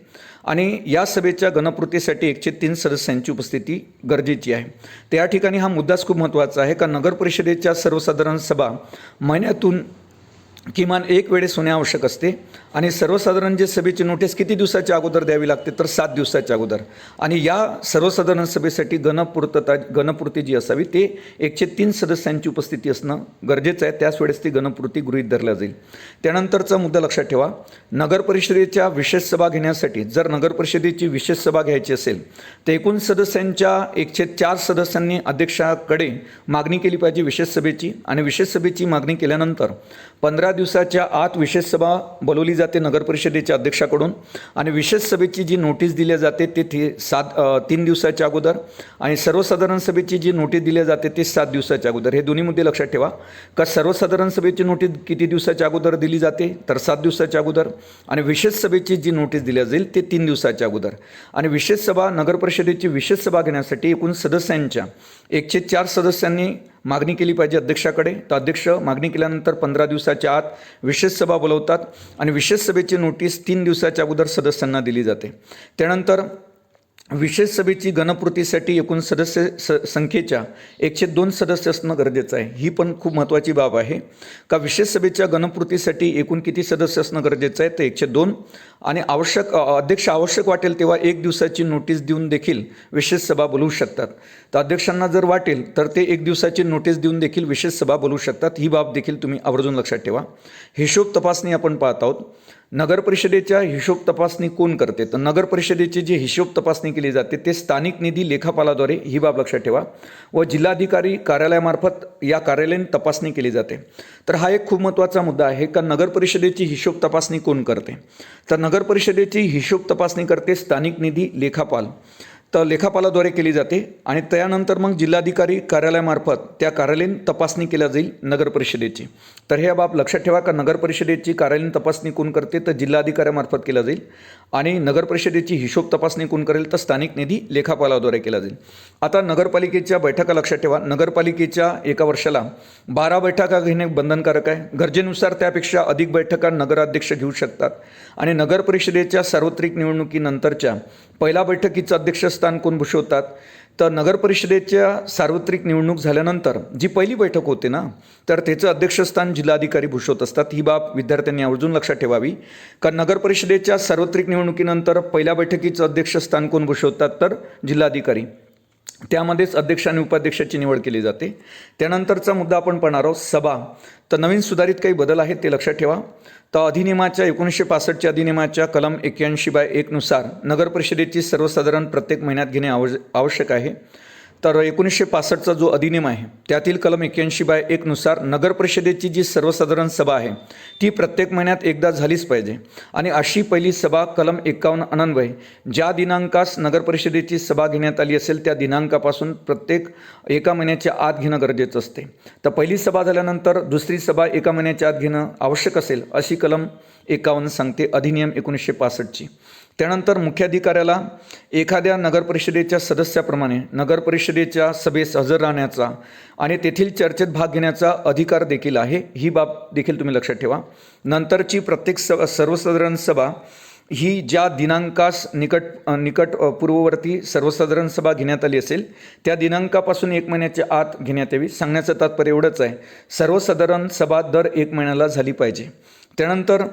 आणि या सभेच्या गणपूर्तीसाठी 103 सदस्यांची उपस्थिती गरजेची आहे. तर या ठिकाणी हा मुद्दाच खूप महत्त्वाचा आहे. का नगर परिषदेच्या सर्वसाधारण सभा महिन्यातून किमान एक वेळेस होणे आवश्यक असते आणि सर्वसाधारण जे सभेची नोटीस किती दिवसाच्या अगोदर द्यावी लागते तर 7 दिवसाच्या अगोदर. आणि या सर्वसाधारण सभेसाठी गणपूर्ती जी असावी ते 103 सदस्यांची उपस्थिती असणं गरजेचं आहे. त्याच वेळेस ती गणपूर्ती गृहीत धरल्या जाईल. त्यानंतरचा मुद्दा लक्षात ठेवा, नगर परिषदेच्या विशेष सभा घेण्यासाठी जर नगर परिषदेची विशेष सभा घ्यायची असेल तर एकूण सदस्यांच्या 104 सदस्यांनी अध्यक्षाकडे मागणी केली पाहिजे विशेष सभेची. आणि विशेष सभेची मागणी केल्यानंतर 15 दिवसाच्या आत विशेष सभा बोलवली जाते नगर परिषदेच्या अध्यक्षाकडून आणि विशेष सभेची जी नोटीस दिली जाते ते 3 दिवसाच्या अगोदर आणि सर्वसाधारण सभेची जी नोटीस दिली जाते ते 7 दिवसाच्या अगोदर. हे दोन्ही मुद्दे लक्षात ठेवा. का सर्वसाधारण सभेची नोटीस किती दिवसाच्या अगोदर दिली जाते तर 7 दिवसाच्या अगोदर आणि विशेष सभेची जी नोटीस दिली जाईल ते 3 दिवसाच्या अगोदर. आणि विशेष सभा नगर परिषदेची विशेष सभा घेण्यासाठी एकूण सदस्यांच्या 104 सदस्यांनी मागणी केली पाहिजे अध्यक्षाकडे. तर अध्यक्ष मागणी केल्यानंतर 15 दिवसाच्या आत विशेष सभा बोलवतात आणि विशेष सभेची नोटीस 3 दिवसाच्या अगोदर सदस्यांना दिली जाते. त्यानंतर विशेष सभेची गणपूर्तीसाठी एकूण संख्येच्या 102 सदस्य असणं गरजेचं आहे. ही पण खूप महत्त्वाची बाब आहे. का विशेष सभेच्या गणपूर्तीसाठी एकूण किती सदस्य असणं गरजेचं आहे तर 102 आणि अध्यक्ष आवश्यक वाटेल तेव्हा 1 दिवसाची नोटीस देऊन देखील विशेष सभा बोलवू शकतात. तर अध्यक्षांना जर वाटेल तर ते 1 दिवसाची नोटीस देऊन देखील विशेष सभा बोलवू शकतात. ही बाब देखील तुम्ही आवर्जून लक्षात ठेवा. हिशोब तपासणी आपण पाहत आहोत. नगर परिषदेच्या हिशोब तपासणी कोण करते तर नगर परिषदेची जी हिशोब तपासणी केली जाते ते स्थानिक निधी लेखापालाद्वारे. ही बाब लक्षात ठेवा. व जिल्हाधिकारी कार्यालयामार्फत या कार्यालयीन तपासणी केली जाते. तर हा एक खूप महत्त्वाचा मुद्दा आहे का नगर परिषदेची हिशोब तपासणी कोण करते तर नगर परिषदेची हिशोब तपासणी करते स्थानिक निधी लेखापाल. तर लेखापालाद्वारे केली जाते आणि त्यानंतर मग जिल्हाधिकारी कार्यालयामार्फत त्या कार्यालयीन तपासणी केल्या जाईल नगर परिषदेची. तर हे बाब लक्षात ठेवा का नगर परिषदेची कार्यालयीन तपासणी कोण करते तर जिल्हाधिकाऱ्यामार्फत केला जाईल आणि नगर परिषदेची हिशोब तपासणी कोण करेल तर स्थानिक निधी लेखापालाद्वारे केला जाईल. आता नगरपालिकेच्या बैठका लक्षात ठेवा. नगरपालिकेच्या एका वर्षाला 12 बैठका घेणे बंधनकारक आहे. गरजेनुसार त्यापेक्षा अधिक बैठका नगराध्यक्ष घेऊ शकतात आणि नगर परिषदेच्या सार्वत्रिक निवडणुकीनंतरच्या पहिल्या बैठकीचं अध्यक्षस्थान कोण भूषवतात तर नगर परिषदेच्या सार्वत्रिक निवडणूक झाल्यानंतर जी पहिली बैठक होते ना तर त्याचं अध्यक्षस्थान जिल्हाधिकारी भूषवत असतात. ही बाब विद्यार्थ्यांनी आवर्जून लक्षात ठेवावी. कारण नगर परिषदेच्या सार्वत्रिक निवडणुकीनंतर पहिल्या बैठकीचं अध्यक्षस्थान कोण भूषवतात तर जिल्हाधिकारी. त्यामध्येच अध्यक्ष आणि उपाध्यक्षाची निवड केली जाते. त्यानंतरचा मुद्दा आपण पाहणार आहोत सभा. तर नवीन सुधारित काही बदल आहेत ते लक्षात ठेवा. तर अधिनियमाच्या 1965च्या अधिनियमाच्या कलम 81/1 नुसार नगर परिषदेची सर्वसाधारण प्रत्येक महिन्यात घेणे आवश्यक आहे. तर 1965चा जो अधिनियम आहे त्यातील कलम 81/1 नुसार नगर परिषदेची जी सर्वसाधारण सभा आहे ती प्रत्येक महिन्यात एकदा झालीच पाहिजे आणि अशी पहिली सभा कलम 51 अन्वये ज्या दिनांकास नगर परिषदेची सभा घेण्यात आली असेल त्या दिनांकापासून प्रत्येक एका महिन्याच्या आत घेणं गरजेचं असते. तर पहिली सभा झाल्यानंतर दुसरी सभा एका महिन्याच्या आत घेणं आवश्यक असेल अशी कलम 51 सांगते अधिनियम 1965ची. त्यानंतर मुख्याधिकाऱ्याला एखाद्या नगर परिषदेच्या सदस्याप्रमाणे नगर परिषदेच्या सभेस हजर राहण्याचा आणि तेथील चर्चेत भाग घेण्याचा अधिकार देखील आहे. ही बाब देखील तुम्ही लक्षात ठेवा. नंतरची प्रत्येक सर्वसाधारण सभा ही ज्या दिनांकास निकट पूर्ववर्ती सर्वसाधारण सभा घेण्यात आली असेल त्या दिनांकापासून 1 महिन्याच्या आत घेण्यात यावी. सांगण्याचं तात्पर्य एवढंच आहे सर्वसाधारण सभा दर 1 महिन्याला झाली पाहिजे. त्यानंतर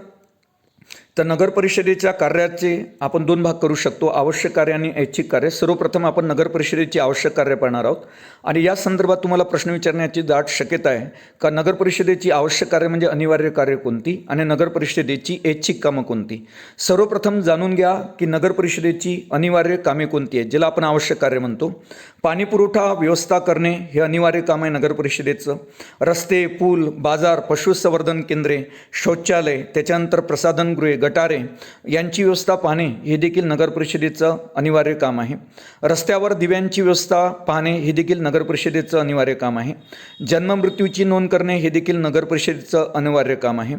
तर नगर परिषदेच्या कार्याचे आपण 2 भाग करू शकतो, आवश्यक कार्य आणि ऐच्छिक कार्य. सर्वप्रथम आपण नगर परिषदेची आवश्यक कार्य पाहणार आहोत आणि या संदर्भात तुम्हाला प्रश्न विचारण्याची दाट शक्यता आहे का नगर परिषदेची आवश्यक कार्य म्हणजे अनिवार्य कार्य कोणती आणि नगर परिषदेची ऐच्छिक कामं कोणती. सर्वप्रथम जाणून घ्या की नगर परिषदेची अनिवार्य कामे कोणती आहेत ज्याला आपण आवश्यक कार्य म्हणतो. पाणी पुरवठा व्यवस्था करणे हे अनिवार्य काम आहे नगर परिषदेचं. रस्ते, पूल, बाजार, पशुसंवर्धन केंद्रे, शौचालय, त्याच्यानंतर प्रसाधनगृहे, गटारे यांची व्यवस्था पाहणे हे देखील नगर परिषदेचं अनिवार्य काम आहे. रस्त्यावर दिव्यांची व्यवस्था पाहणे हे देखील नगर परिषदेचं अनिवार्य काम आहे. जन्ममृत्यूची नोंद करणे हे देखील नगर परिषदेचं अनिवार्य काम आहे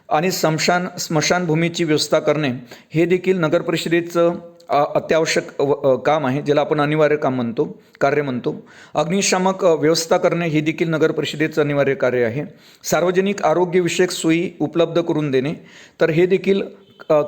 आणि स्मशानभूमीची व्यवस्था करणे हे देखील नगर परिषदेचं अत्यावश्यक काम आहे, ज्याला आपण अनिवार्य काम म्हणतो, कार्य म्हणतो. अग्निशामक व्यवस्था करणे हे देखील नगर परिषदेचं अनिवार्य कार्य आहे. सार्वजनिक आरोग्यविषयक सोयी उपलब्ध करून देणे, तर हे देखील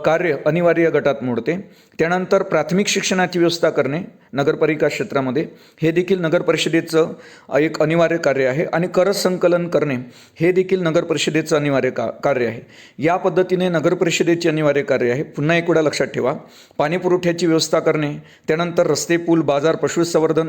कार्य अनिवार्य गटात मोडते. त्यानंतर प्राथमिक शिक्षणाची व्यवस्था करणे नगरपालिका क्षेत्रामध्ये, हे देखील नगर परिषदेचं एक अनिवार्य कार्य आहे. आणि कर संकलन करणे हे देखील नगर परिषदेचं अनिवार्य कार्य आहे. या पद्धतीने नगर परिषदेचे अनिवार्य कार्य आहे. पुन्हा एक वेळा लक्षात ठेवा, पाणी पुरवठ्याची व्यवस्था करणे, त्यानंतर रस्ते, पूल, बाजार, पशुसंवर्धन,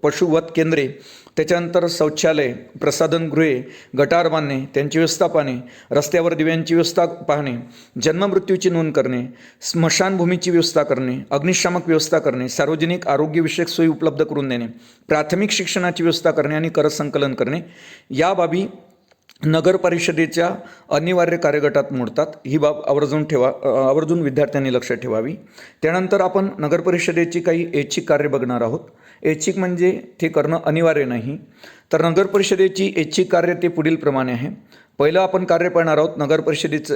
पशुवध केंद्रे, त्याच्यानंतर शौचालय, प्रसाधनगृहे, गटार बांधणे, त्यांची व्यवस्था पाहणे, रस्त्यावर दिव्यांची व्यवस्था पाहणे, जन्ममृत्यूची नोंद करणे, स्मशानभूमीची व्यवस्था करणे, अग्निशामक व्यवस्था करणे, सार्वजनिक आरोग्यविषयक सोयी उपलब्ध करून देणे, प्राथमिक शिक्षणाची व्यवस्था करणे आणि कर संकलन करणे, या बाबी नगर परिषदेच्या अनिवार्य कार्यगटात मोडतात. ही बाब आवर्जून विद्यार्थ्यांनी लक्षात ठेवावी. त्यानंतर आपण नगर परिषदेची काही ऐच्छिक कार्य बघणार आहोत. ऐच्छिक म्हणजे ते करणं अनिवार्य नाही. तर नगर परिषदेची ऐच्छिक कार्य ते पुढील प्रमाणे आहे. पहिलं आपण कार्य पाहणार आहोत नगर परिषदेचं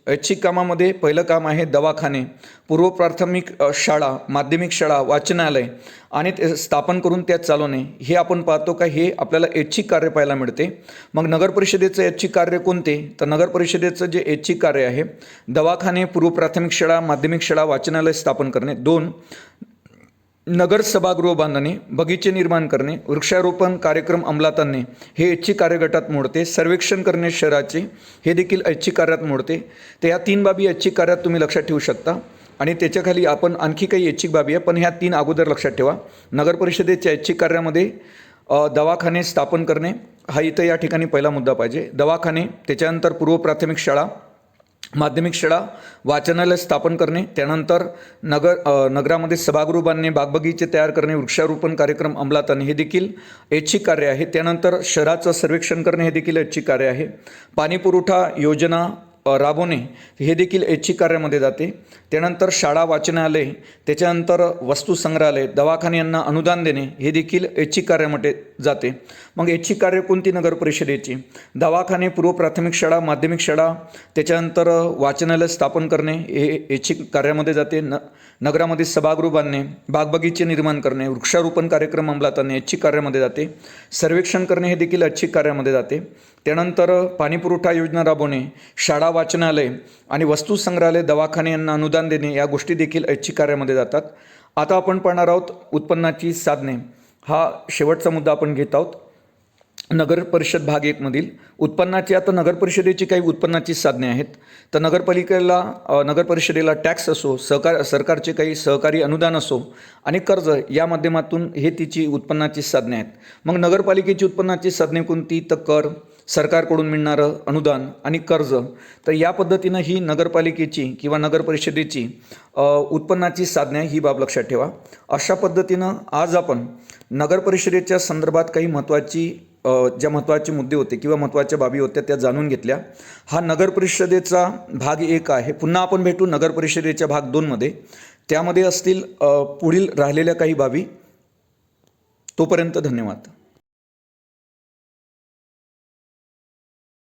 ऐच्छिक कामामध्ये पहिलं काम आहे दवाखाने, पूर्व प्राथमिक शाळा, माध्यमिक शाळा, वाचनालय आणि ते स्थापन करून त्यात चालवणे. हे आपण पाहतो का हे आपल्याला ऐच्छिक कार्य पाहायला मिळते. मग नगर परिषदेचं ऐच्छिक कार्य कोणते, तर नगर परिषदेचं जे ऐच्छिक कार्य आहे दवाखाने, पूर्व प्राथमिक शाळा, माध्यमिक शाळा, वाचनालय स्थापन करणे. 2, नगर सभागृह बांधणे, बगीचे निर्माण करणे, वृक्षारोपण कार्यक्रम अंमलात आणणे, हे ऐच्छिक कार्यगटात मोडते. सर्वेक्षण करणे शहराचे, हे देखील ऐच्छिक कार्यात मोडते. तर या 3 बाबी ऐच्छिक कार्यात तुम्ही लक्षात ठेवू शकता. आणि त्याच्याखाली आपण आणखी काही ऐच्छिक बाबी आहे, पण ह्या 3 अगोदर लक्षात ठेवा. नगर परिषदेच्या ऐच्छिक कार्यामध्ये दवाखाने स्थापन करणे हा इथं या ठिकाणी पहिला मुद्दा पाहिजे. दवाखाने, त्याच्यानंतर पूर्व प्राथमिक शाळा, माध्यमिक शाळा, वाचनालय स्थापन करणे, त्यानंतर नगरामध्ये सभागृह बांधणे, बागबगीचे तयार करणे, वृक्षारोपण कार्यक्रम अंमलात आणणे, हे देखील ऐच्छिक कार्य आहे. त्यानंतर शहराचं सर्वेक्षण करणे हे देखील ऐच्छिक कार्य आहे. पाणी पुरवठा योजना राबवणे हे देखील ऐच्छिक कार्यामध्ये जाते. त्यानंतर शाळा, वाचनालय, त्याच्यानंतर वस्तुसंग्रहालय, दवाखाने यांना अनुदान देणे हे देखील ऐच्छिक कार्यामध्ये जाते. मग ऐच्छिक कार्य कोणती नगर परिषदेची, दवाखाने, पूर्व प्राथमिक शाळा, माध्यमिक शाळा, त्याच्यानंतर वाचनालय स्थापन करणे हे ऐच्छिक कार्यामध्ये जाते. नगरामध्ये सभागृह बांधणे, बागबगीचे निर्माण करणे, वृक्षारोपण कार्यक्रम अंमलात आणणे ऐच्छिक कार्यामध्ये जाते. सर्वेक्षण करणे हे देखील ऐच्छिक कार्यामध्ये जाते. त्यानंतर पाणीपुरवठा योजना राबवणे, शाळा, वाचनालय आणि वस्तुसंग्रहालय, दवाखाने यांना अनुदान देणे या गोष्टी देखील ऐच्छिक कार्यामध्ये जातात. आता आपण पाहणार आहोत उत्पन्नाची साधने. हा शेवटचा मुद्दा आपण घेत आहोत नगर परिषद भाग 1 मधील उत्पन्नाची. आता नगर परिषदेची काही उत्पन्नाची साधने आहेत. तर नगर परिषदेला टॅक्स असो, सरकारचे काही सहकारी अनुदान असो आणि कर्ज या माध्यमातून हे तिची उत्पन्नाची साधने आहेत. मग नगरपालिकेची उत्पन्नाची साधने कोणती, तर कर, सरकारकडून मिळणारं अनुदान आणि कर्ज. तर या पद्धतीनं ही नगरपालिकेची किंवा नगर परिषदेची उत्पन्नाची साधने ही बाब लक्षात ठेवा. अशा पद्धतीनं आज आपण नगर परिषदेच्या संदर्भात काही ज्या महत्त्वाचे मुद्दे होते किंवा महत्त्वाच्या बाबी होत्या त्या जाणून घेतल्या. हा नगर परिषदेचा भाग 1 आहे. पुन्हा आपण भेटू नगर परिषदेच्या भाग 2 मध्ये. त्यामध्ये असतील पुढील राहिलेल्या काही बाबी. तोपर्यंत धन्यवाद.